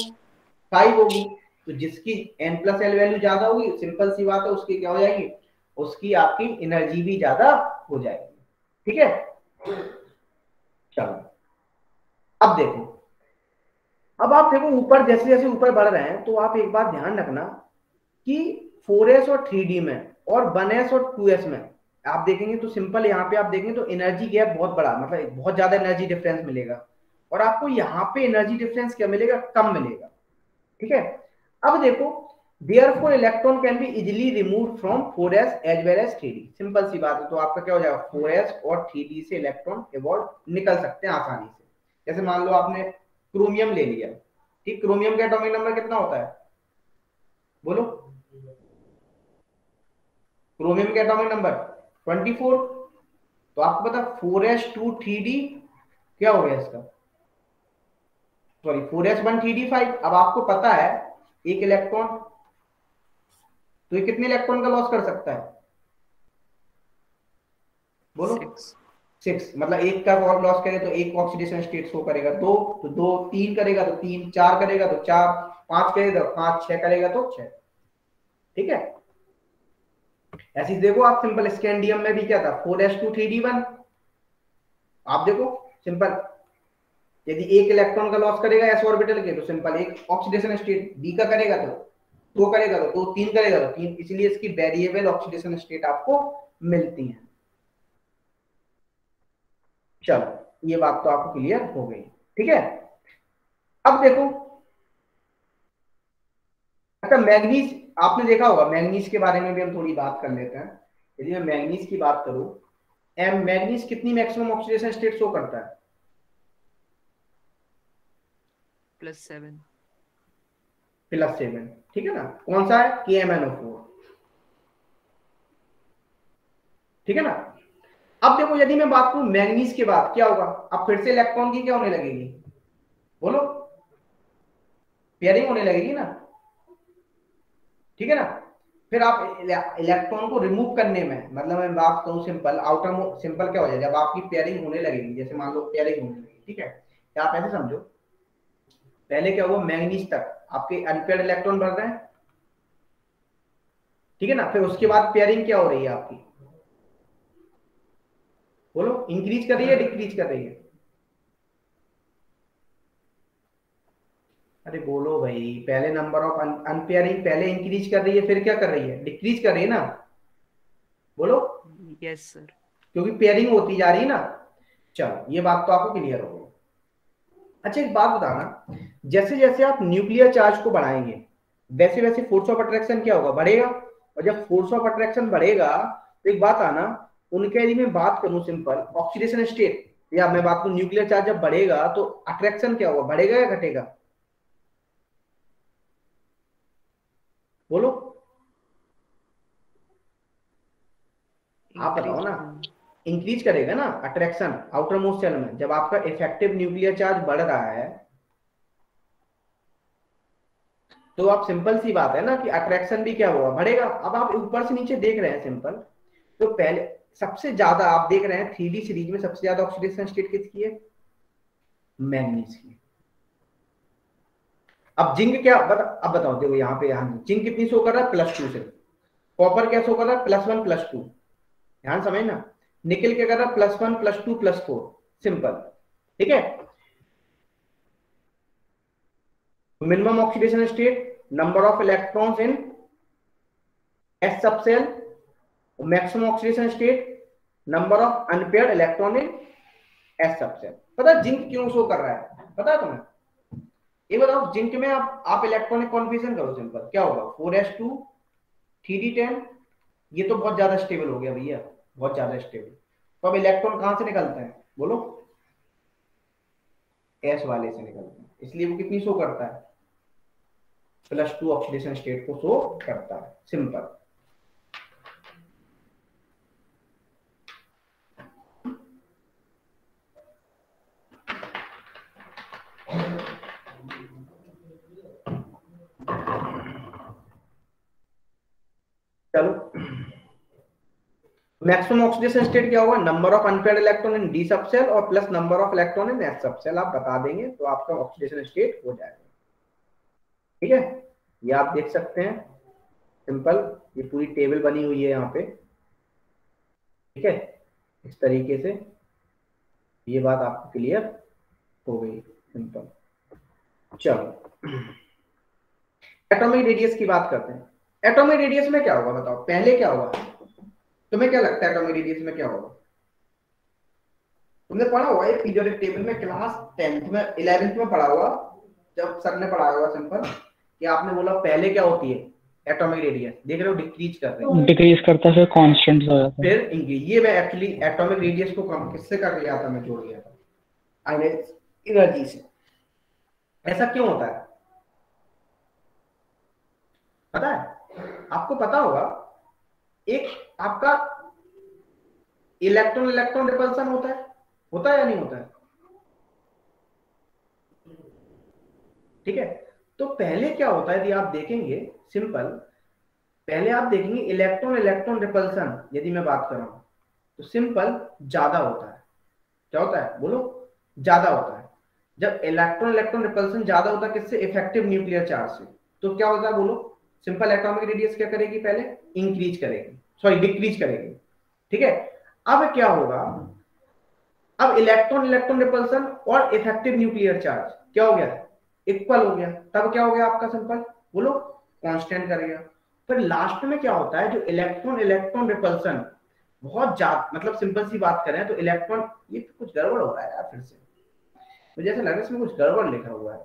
A: 5 होगी। तो जिसकी n प्लस एल वैल्यू ज्यादा होगी, सिंपल सी बात है, उसकी क्या हो जाएगी? उसकी आपकी एनर्जी भी ज्यादा हो जाएगी। ठीक है, चलो अब देखो। अब आप देखो ऊपर, जैसे जैसे ऊपर बढ़ रहे हैं, तो आप एक बात ध्यान रखना कि 4s और 3d में और 1s और 2s में आप देखेंगे तो सिंपल, यहाँ पे आप देखेंगे तो एनर्जी गैप बहुत बड़ा, मतलब बहुत ज्यादा एनर्जी डिफरेंस मिलेगा। और आपको यहाँ पे एनर्जी डिफरेंस क्या मिलेगा? कम मिलेगा। ठीक है, अब देखो, therefore electron can be easily remove from 4s as well as 3d। Simple सी बात है, तो आपका क्या हो जाएगा? 4s और 3d से इलेक्ट्रॉन एवॉर्ड निकल सकते हैं आसानी से। जैसे मान लो आपने क्रोमियम ले लिया, ठीक, क्रोमियम का एटॉमिक नंबर कितना होता है? बोलो। क्रोमियम का एटॉमिक नंबर 24। तो आपको पता 4s2 3d क्या हो गया इसका? Sorry 4s1 3d 5। अब आपको पता है एक इलेक्ट्रॉन, तो ये कितने इलेक्ट्रॉन का लॉस कर सकता है? बोलो। 6। मतलब एक का लॉस करे तो एक ऑक्सीडेशन स्टेट शो करेगा, 2 तो 2, 3 करेगा तो 3, 4 करेगा तो 4, 5 करेगा तो 5, 6 करेगा तो 6। ठीक है, ऐसी देखो आप सिंपल स्कैंडियम में भी क्या था? 4s2 3d1। आप देखो सिंपल, यदि एक इलेक्ट्रॉन का लॉस करेगा एस ऑर्बिटल के, तो सिंपल एक ऑक्सीडेशन स्टेट डी का करेगा तो 2 करेगा तो 2, 3 करेगा तो 3। इसलिए इसकी वेरिएबल ऑक्सीडेशन स्टेट आपको मिलती है। चलो ये बात तो आपको क्लियर हो गई। ठीक है, अब देखो, अच्छा मैग्नीज आपने देखा होगा, मैग्नीज के बारे में भी हम थोड़ी बात कर लेते हैं। यदि मैं मैग्नीज की बात करूं, मैग्नीज कितनी मैक्सिमम ऑक्सीडेशन स्टेट शो करता है?
E: +7।
A: +7। ठीक है ना, कौन सा है? KMnO4। ठीक है ना। अब देखो, यदि मैं बात करूं मैग्नीज के बाद क्या होगा? अब फिर से इलेक्ट्रॉन की क्या होने लगेगी? बोलो, पेयरिंग होने लगेगी ना। ठीक है ना, फिर आप इलेक्ट्रॉन को रिमूव करने में, मतलब मैं बात करूं सिंपल, आउटर सिंपल क्या हो जाएगा? जब आपकी पेयरिंग होने लगेगी, जैसे मान लो पेयरिंग होने लगेगी, ठीक है, क्या आप ऐसे समझो, पहले क्या हुआ? मैग्नीज तक आपके अनपेयर्ड इलेक्ट्रॉन बढ़ रहे हैं, ठीक है ना। फिर उसके बाद पेयरिंग क्या हो रही है आपकी? बोलो, इंक्रीज कर रही है डिक्रीज कर रही है? अरे बोलो भाई, पहले नंबर ऑफ अनपेयरिंग पहले इंक्रीज कर रही है, फिर क्या कर रही है? डिक्रीज कर रही है ना। बोलो।
E: Yes sir.
A: क्योंकि पेयरिंग होती जा रही है ना। चलो ये बात तो आपको क्लियर हो गई। अच्छा एक बात बताना, जैसे जैसे आप न्यूक्लियर चार्ज को बढ़ाएंगे वैसे वैसे फोर्स ऑफ अट्रैक्शन क्या होगा? बढ़ेगा। और जब फोर्स ऑफ अट्रैक्शन बढ़ेगा तो एक बात आना, उनके यदि मैं बात करूं सिंपल ऑक्सीडेशन स्टेट, या मैं बात करूं न्यूक्लियर चार्ज जब बढ़ेगा तो अट्रैक्शन क्या होगा? बढ़ेगा या घटेगा? बोलो, आप बताओ ना। इंक्रीज करेगा ना अट्रैक्शन आउटर मोस्ट शेल में, जब आपका इफेक्टिव न्यूक्लियर चार्ज बढ़ रहा है तो आप सिंपल सी बात है ना कि अट्रैक्शन भी क्या होगा? बढ़ेगा। अब आप ऊपर से नीचे देख रहे हैं सिंपल, तो पहले सबसे ज्यादा आप देख रहे हैं 3D सीरीज में सबसे ज्यादा ऑक्सीडेशन स्टेट किसकी है? मैग्नीज की। अब जिंक क्या अब बताओ, देखो यहाँ पे, यहाँ जिंक कितनी शो कर रहा है? +2 से। कॉपर क्या शो कर रहा है? +1 +2। ध्यान समझना। निकल क्या कर रहा है? +1 +2 +4। सिंपल। ठीक है, minimum oxidation state, number of electrons in S subshell, maximum oxidation state, number of unpaired electron in S subshell. पता जिंक क्यों शो कर रहा है? पता है तुम्हें? ये बताओ जिंक में आप इलेक्ट्रॉनिक कॉन्फिगरेशन करो सिंपल, क्या होगा 4s2 3d10, ये तो बहुत ज्यादा स्टेबल हो गया भैया, बहुत ज्यादा स्टेबल। तो अब इलेक्ट्रॉन कहां से निकलते हैं बोलो? एस वाले से निकलते हैं, इसलिए वो कितनी शो करता है? +2 ऑक्सीडेशन स्टेट को शो करता है, सिंपल। चलो, मैक्सिमम ऑक्सीडेशन स्टेट क्या होगा? Number of unpaired electron in D subshell और plus number of electron in S subshell, आप बता देंगे तो आपका ऑक्सीडेशन स्टेट हो जाएगा। ठीक है, ये आप देख सकते हैं सिंपल, ये पूरी टेबल बनी हुई है यहाँ पे। ठीक है, इस तरीके से ये बात आपको क्लियर हो गई, सिंपल। चलो एटॉमिक रेडियस की बात करते हैं। एटॉमिक रेडियस में क्या होगा बताओ, पहले क्या होगा? तुम्हें क्या लगता है एटॉमिक रेडियस में क्या होगा? तुमने पढ़ा होगा ये पीरियोडिक टेबल में, क्लास 10th में 11th में पढ़ा होगा, जब सर ने पढ़ाया होगा सिंपल, कि आपने बोला पहले क्या होती है एटॉमिक रेडियस, देख रहे हो डिक्रीज कर रहे हैं,
B: डिक्रीज करता है फिर कांस्टेंट हो जाता है,
A: फिर इंक्रीज। ये मैं एक्चुअली एटॉमिक रेडियस को कम किससे कर लिया था, मैं जोड़ लिया था आयनिक एनर्जी से। ऐसा क्यों होता है पता है? आपको पता होगा एक आपका इलेक्ट्रॉन इलेक्ट्रॉन रिपल्सन होता है या नहीं होता है? ठीक है, तो पहले क्या होता है यदि आप देखेंगे सिंपल, पहले आप देखेंगे इलेक्ट्रॉन इलेक्ट्रॉन रिपल्सन यदि मैं बात कर रहा हूं तो सिंपल ज्यादा होता है। क्या होता है बोलो? ज्यादा होता है। जब इलेक्ट्रॉन इलेक्ट्रॉन रिपल्सन ज्यादा होता है किससे? इफेक्टिव न्यूक्लियर चार्ज से। तो क्या होता है बोलो? सिंपल एटॉमिक रेडियस क्या करेगी? पहले इंक्रीज करेगी, सॉरी डिक्रीज करेगी। ठीक है, अब क्या होगा? अब इलेक्ट्रॉन इलेक्ट्रॉन रिपल्सन और इफेक्टिव न्यूक्लियर चार्ज क्या हो गया? इक्वल हो गया। तब क्या हो गया आपका सिंपल बोलो? कांस्टेंट करेगा। फिर लास्ट में क्या होता है? जो इलेक्ट्रॉन इलेक्ट्रॉन रिपल्सन बहुत ज्यादा, मतलब सिंपल सी बात करें तो इलेक्ट्रॉन, ये कुछ गड़बड़ हो रहा है यार फिर से, तो जैसे लग रहा है इसमें कुछ गड़बड़ लिखा हुआ है।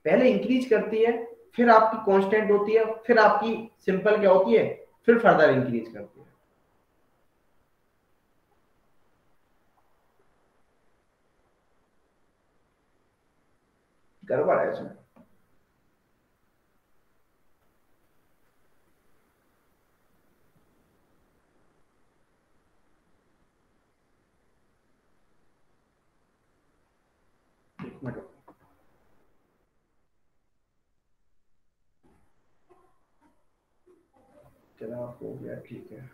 A: पहले इंक्रीज करती है, फिर आपकी कांस्टेंट होती है, फिर आपकी सिंपल क्या होती है? फिर फर्दर इंक्रीज करती है। गड़बड़ है इसमें। एक मिनट, चला हो गया, ठीक है।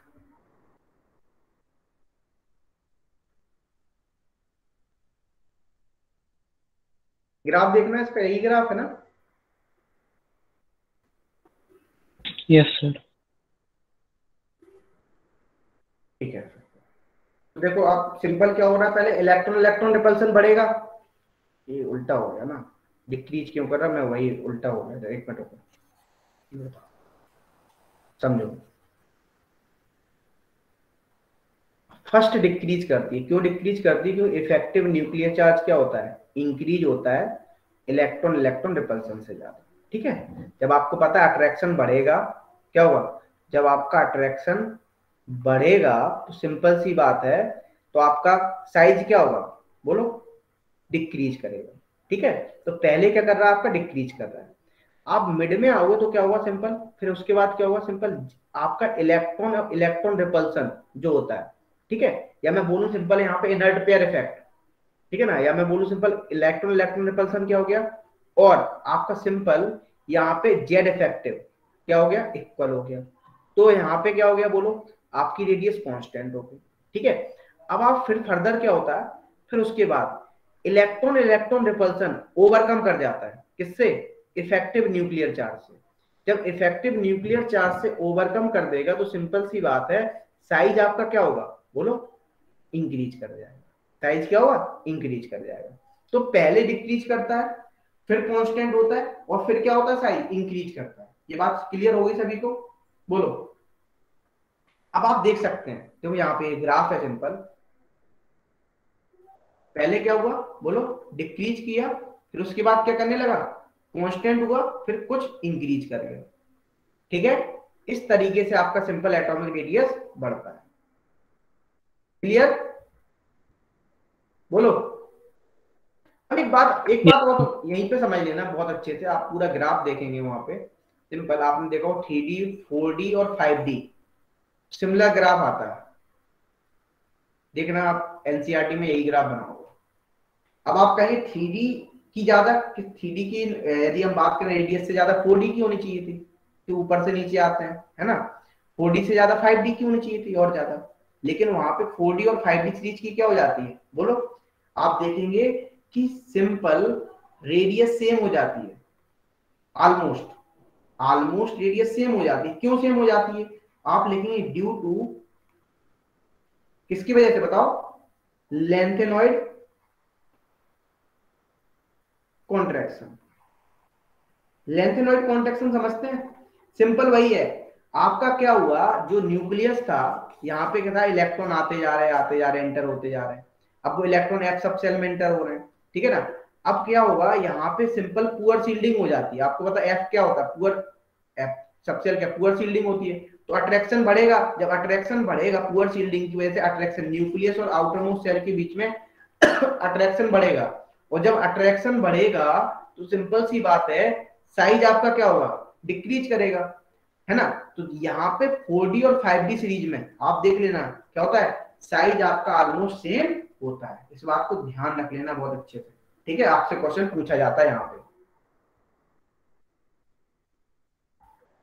A: ग्राफ देखना है इसका, यही ग्राफ है ना?
B: Yes sir.
A: ठीक है, तो देखो आप सिंपल क्या हो रहा है, पहले इलेक्ट्रॉन इलेक्ट्रॉन रिपल्सन बढ़ेगा, ये उल्टा हो गया ना, डिक्रीज क्यों कर रहा मैं, वही उल्टा हो गया। एक मिनट रुको, समझो। फर्स्ट डिक्रीज करती है, क्यों डिक्रीज करती है? क्योंकि इफेक्टिव न्यूक्लियर चार्ज क्या होता है? इंक्रीज होता है इलेक्ट्रॉन इलेक्ट्रॉन रिपल्सन से ज्यादा। ठीक है, जब आपको पता है अट्रैक्शन बढ़ेगा, क्या होगा? जब आपका अट्रैक्शन बढ़ेगा तो सिंपल सी बात है, तो आपका साइज क्या होगा बोलो? डिक्रीज करेगा। ठीक है, तो पहले क्या कर रहा है आपका? डिक्रीज कर रहा है। आप मिड में आओगे तो क्या होगा सिंपल? फिर उसके बाद क्या होगा सिंपल? आपका इलेक्ट्रॉन और इलेक्ट्रॉन रिपल्सन जो होता है, ठीक है, या मैं बोलूं सिंपल यहाँ पे इनर्ट पेयर इफेक्ट, ठीक है ना, या मैं बोलूं सिंपल इलेक्ट्रॉन इलेक्ट्रॉन रिपल्सन क्या हो गया, और आपका सिंपल यहाँ पे जेड इफेक्टिव क्या हो गया? इक्वल हो गया। तो यहाँ पे क्या हो गया बोलो? आपकी रेडियस कांस्टेंट हो गई। ठीक है, अब आप फिर फर्दर क्या होता है? फिर उसके बाद इलेक्ट्रॉन इलेक्ट्रॉन रिपल्सन ओवरकम कर जाता है किससे? इफेक्टिव न्यूक्लियर चार्ज से। जब इफेक्टिव न्यूक्लियर चार्ज से ओवरकम कर देगा तो सिंपल सी बात है, साइज आपका क्या होगा बोलो? इंक्रीज कर जाएगा। साइज क्या होगा? इंक्रीज कर जाएगा। तो पहले डिक्रीज करता है, फिर कांस्टेंट होता है, और फिर क्या होता है? साइज इंक्रीज करता है। ये बात क्लियर हो गई सभी को? बोलो। अब आप देख सकते हैं, देखो यहाँ पे ग्राफ है सिंपल, पहले क्या हुआ बोलो? डिक्रीज किया, फिर उसके बाद क्या करने लगा, कांस्टेंट हुआ, फिर कुछ इंक्रीज कर गया। ठीक है, इस तरीके से आपका सिंपल एटॉमिक रेडियस बढ़ता है। क्लियर, बोलो। अब एक बात और तो यहीं पे समझ लेना बहुत अच्छे से, आप पूरा ग्राफ देखेंगे वहां पे सिंपल, आपने देखा 3D 4D और 5D सिमिलर ग्राफ आता है, देखना आप एनसीईआरटी में यही ग्राफ बना होगा। अब आप कहेंगे 3D की ज्यादा, 3D की यदि हम बात करें रेडियस से ज्यादा 4D की होनी चाहिए थी, तो ऊपर से नीचे आते हैं, है ना। 4D से ज्यादा 5D की होनी चाहिए थी और ज्यादा, लेकिन वहां पे 4D और 5D सीरीज की क्या हो जाती है, बोलो। आप देखेंगे कि सिंपल रेडियस सेम हो जाती है, ऑलमोस्ट ऑलमोस्ट रेडियस सेम हो जाती है। क्यों सेम हो जाती है, आप लिखेंगे ड्यू टू, किसकी वजह से बताओ, लेंथेनॉइड कॉन्ट्रैक्शन। लेंथेनॉइड कॉन्ट्रैक्शन समझते हैं, सिंपल वही है। आपका क्या हुआ, जो न्यूक्लियस था, यहाँ पे क्या था, इलेक्ट्रॉन आते जा रहे आते जा रहे, एंटर होते जा रहे हैं। अब वो इलेक्ट्रॉन एफ सब सेल में एंटर हो रहे हैं, ठीक है ना। अब क्या होगा, यहाँ पे सिंपल पुअर शील्डिंग हो जाती है। आपको पता एफ क्या होता है, पुअर, एफ सब सेल क्या पुअर शील्डिंग होती है, तो अट्रैक्शन बढ़ेगा। जब अट्रैक्शन बढ़ेगा पुअर शील्डिंग की वजह से, अट्रैक्शन न्यूक्लियस और आउटर मोस्ट सेल के बीच में अट्रैक्शन बढ़ेगा, और जब अट्रैक्शन बढ़ेगा तो सिंपल सी बात है, साइज आपका क्या होगा, डिक्रीज करेगा, है ना। तो यहाँ पे 4D और 5D सीरीज में आप देख लेना क्या होता है, साइज आपका ऑलमोस्ट सेम होता है। इस बात को ध्यान रख लेना बहुत अच्छे से, ठीक है, आपसे क्वेश्चन पूछा जाता है यहाँ पे।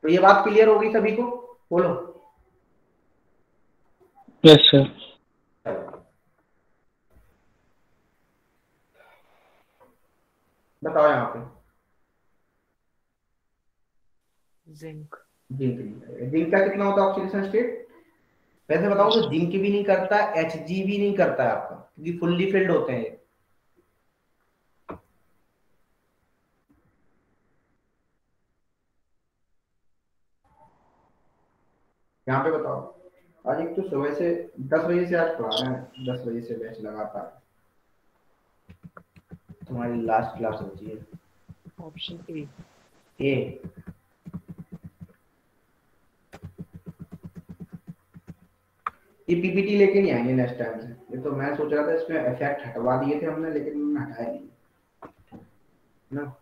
A: तो ये बात क्लियर होगी सभी को, बोलो।
B: Yes sir.
A: बताओ यहाँ पे,
E: जिंक
A: जिंक, जिंक का कितना होता है ऑक्सीडेशन स्टेट, वैसे बताओ तो जिंक भी नहीं करता, Hg भी नहीं करता है आपका, क्योंकि फुल्ली फिल्ड होते हैं ये। यहाँ पे बताओ, आज एक तो सुबह से 10 बजे से आज पढ़ा रहे हैं, 10 बजे से बैच लगातार, तुम्हारी लास्ट क्लास होती है।
E: ऑप्शन
A: ए, ये पीपीटी लेके नहीं आएंगे नेक्स्ट टाइम से, ये तो मैं सोच रहा था इसमें इफेक्ट हटवा दिए थे हमने, लेकिन उन्होंने हटाया नहीं ना,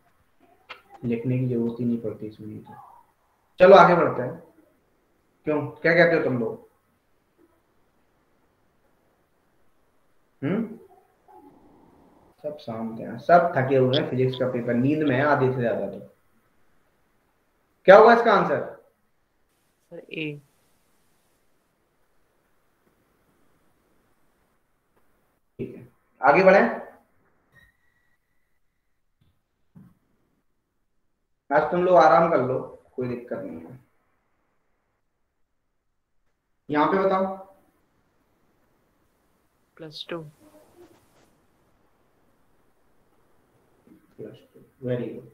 A: लिखने की जरूरत ही नहीं पड़ती इसमें। तो चलो आगे बढ़ते हैं, क्यों, क्या कहते हो तुम लोग। सब शांत हैं, सब थके हुए हैं, फिजिक्स का पेपर, नींद में है आधे से ज्यादा। तो क्या होगा इसका आंसर,
E: सर ए।
A: ठीक है, आगे बढ़े। आज तुम लोग आराम कर लो, कोई दिक्कत नहीं है। यहाँ पे बताओ,
E: +2।
A: Very good.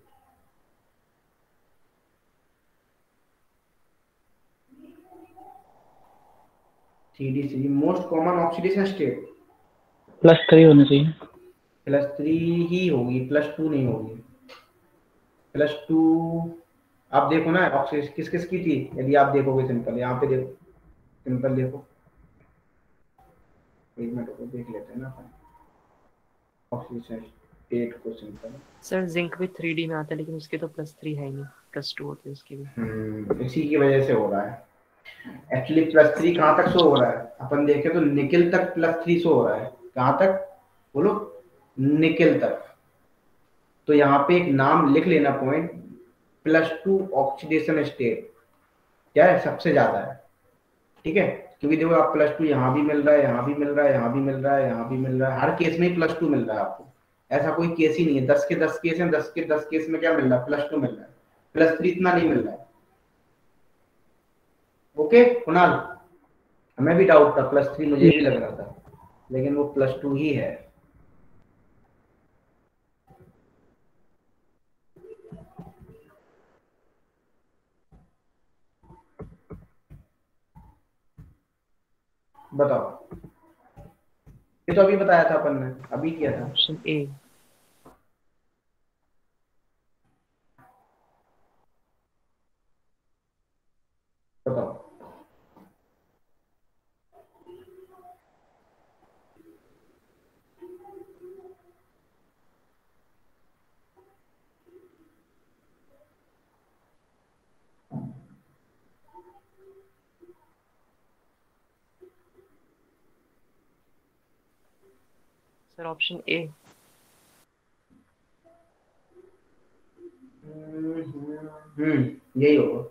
A: CDC most common oxidation state
B: +3 होनी चाहिए।
A: +3 ही होगी, +2 नहीं होगी। +2 आप देखो ना, ऑक्सीडेशन किस किस की थी, यदि आप देखोगे सिंपल, यहाँ पे देखो, सिंपल देखो, एक मिनट को देख लेते हैं ना ऑक्सीडेशन स्टेट को सिंपल।
E: सर जिंक भी 3D में आता है, लेकिन उसके तो +3 है ही नहीं, +2 होती है उसकी भी।
A: इसी की वजह से हो रहा है एक्चुअली। +3 कहाँ तक शो हो रहा है, अपन देखें तो निकिल तक +3 शो हो रहा है, कहाँ तक बोलो, निकिल तक। तो यहाँ पे एक नाम लिख लेना पॉइंट, +2 ऑक्सीडेशन स्टेट क्या है, सबसे ज्यादा है, ठीक है। क्योंकि देखो आप +2 यहाँ भी मिल रहा है, यहाँ भी मिल रहा है, यहाँ भी मिल रहा है, यहाँ भी मिल रहा है, हर केस में +2 मिल रहा है आपको। ऐसा कोई केस ही नहीं है, 10 के 10 केस हैं, 10 के 10 केस में क्या मिल रहा है, +2 मिल रहा है, +3 इतना नहीं मिल रहा है। ओके कुणाल, हमें भी डाउट था, +3 मुझे भी लग रहा था, लेकिन वो +2 ही है। बताओ, ये तो अभी बताया था अपन ने, अभी किया था।
E: Option A. Sir option A.
A: यही होगा,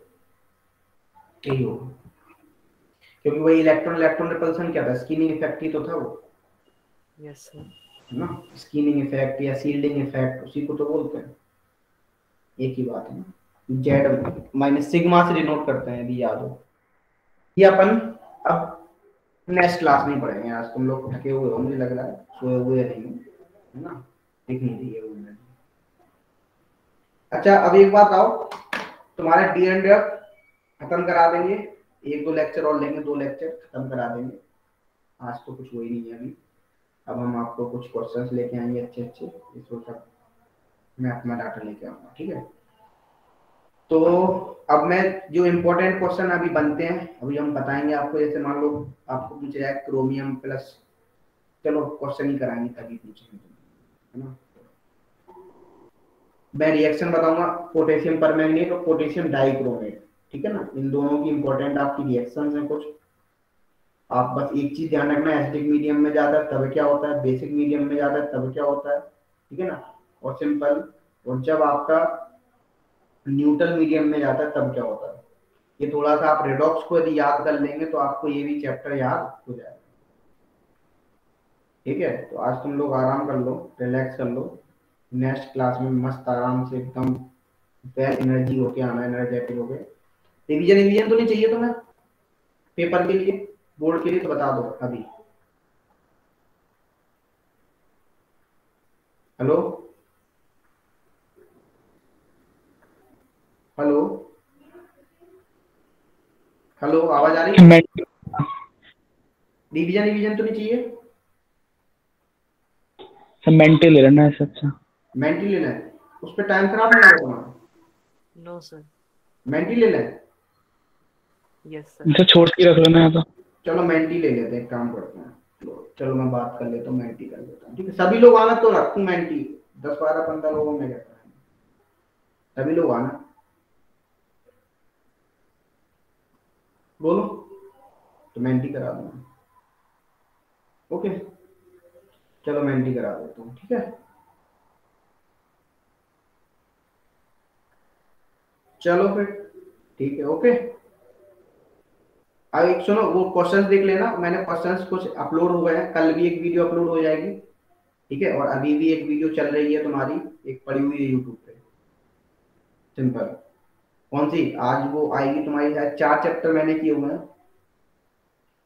A: यही होगा, क्योंकि वही इलेक्ट्रॉन इलेक्ट्रॉन रिपल्सन क्या था, स्किनिंग इफेक्ट ही तो था वो,
E: यस सर।
A: है ना। स्किनिंग इफेक्ट या सील्डिंग इफेक्ट, उसी को तो बोलते हैं, एक ही बात है ना। जेड माइनस सिग्मा से डिनोट करते हैं, यदि याद हो। ये अपन अब नेक्स्ट क्लास में पढ़ेंगे। आज तुम लोग थके हुए हो, मुझे लग रहा है, सोए हुए नहीं हो, है ना, दिख नहीं रही है वो। अच्छा अब एक बात आओ, तुम्हारे डी एंड एफ खत्म करा देंगे, एक दो लेक्चर और लेंगे, 2 लेक्चर खत्म करा देंगे। आज तो कुछ वही नहीं है अभी। अब हम आपको कुछ क्वेश्चंस लेके आएंगे अच्छे अच्छे, इसको सब मैं अपना डाटा लेके आऊंगा, ठीक है। तो अब मैं जो इम्पोर्टेंट क्वेश्चन अभी बनते हैं अभी हम बताएंगे आपको। जैसे मान लो आपको पूछ रहा है क्रोमियम प्लस, चलो क्वेश्चन ही कराएंगे तभी पूछेंगे, है ना। मैं रिएक्शन बताऊंगा, पोटेशियम परमैंगनेट और पोटेशियम डाइक्रोमेट, ठीक है ना। इन दोनों की इंपॉर्टेंट आपकी रिएक्शंस हैं कुछ। आप बस एक चीज ध्यान रखना, एसिडिक मीडियम में जाता है तब क्या होता है, बेसिक मीडियम में जाता है तब क्या होता है, ठीक है ना। और सिंपल, और जब आपका न्यूट्रल मीडियम में जाता है तब क्या होता है। ये थोड़ा सा आप रेडॉक्स को यदि याद कर लेंगे तो आपको ये भी चैप्टर याद हो जाएगा, ठीक है। तो आज तुम लोग आराम कर लो, रिलैक्स कर लो। नेक्स्ट क्लास में मस्त आराम से एकदम वेल एनर्जी होके आना, एनर्जेटिक होके। रिवीजन रिवीजन तो नहीं चाहिए तुम्हें पेपर के लिए, बोर्ड के लिए, तो बता दो अभी। हेलो हेलो हेलो, आवाज आ रही है? रिवीजन रिवीजन तो नहीं चाहिए?
B: मेंटल ले लेना है अच्छा।
A: मेंटी लेना है, उस पर टाइम खराब नहीं होगा तुम्हारा?
E: No sir.
A: मेंटी ले लें?
E: Yes sir.
B: इसे छोड़ के रख लेना है तो।
A: चलो मेंटी ले लेते हैं, एक काम करते हैं। चलो मैं बात कर लेता हूँ, मेंटी कर लेता हूँ, ठीक है। सभी लोग आना, तो रखूँ मेंटी, 10 12 15 लोगों में कहता है, सभी लोग आना, बोलो तो मेंटी करा दूंगा। ओके चलो मेंटी करा देता हूँ, ठीक है। चलो फिर ठीक है, ओके। अब एक सुनो, वो क्वेश्चंस देख लेना, मैंने क्वेश्चंस कुछ अपलोड हो गए हैं, कल भी एक वीडियो अपलोड हो जाएगी, ठीक है। और अभी भी एक वीडियो चल रही है तुम्हारी, एक पड़ी हुई है यूट्यूब पे, सिंपल। कौन सी? आज वो आएगी तुम्हारी, शायद 4 चैप्टर मैंने किए हुए हैं,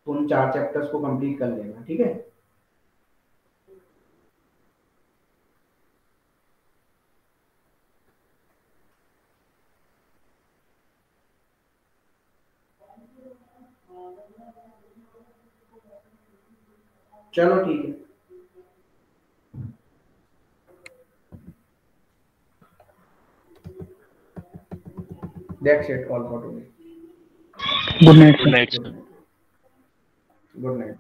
A: तो उन 4 चैप्टर्स को कंप्लीट कर लेना, ठीक है। चलो ठीक है, that's it all for today.
B: Good night
D: good night sir.
A: Good night.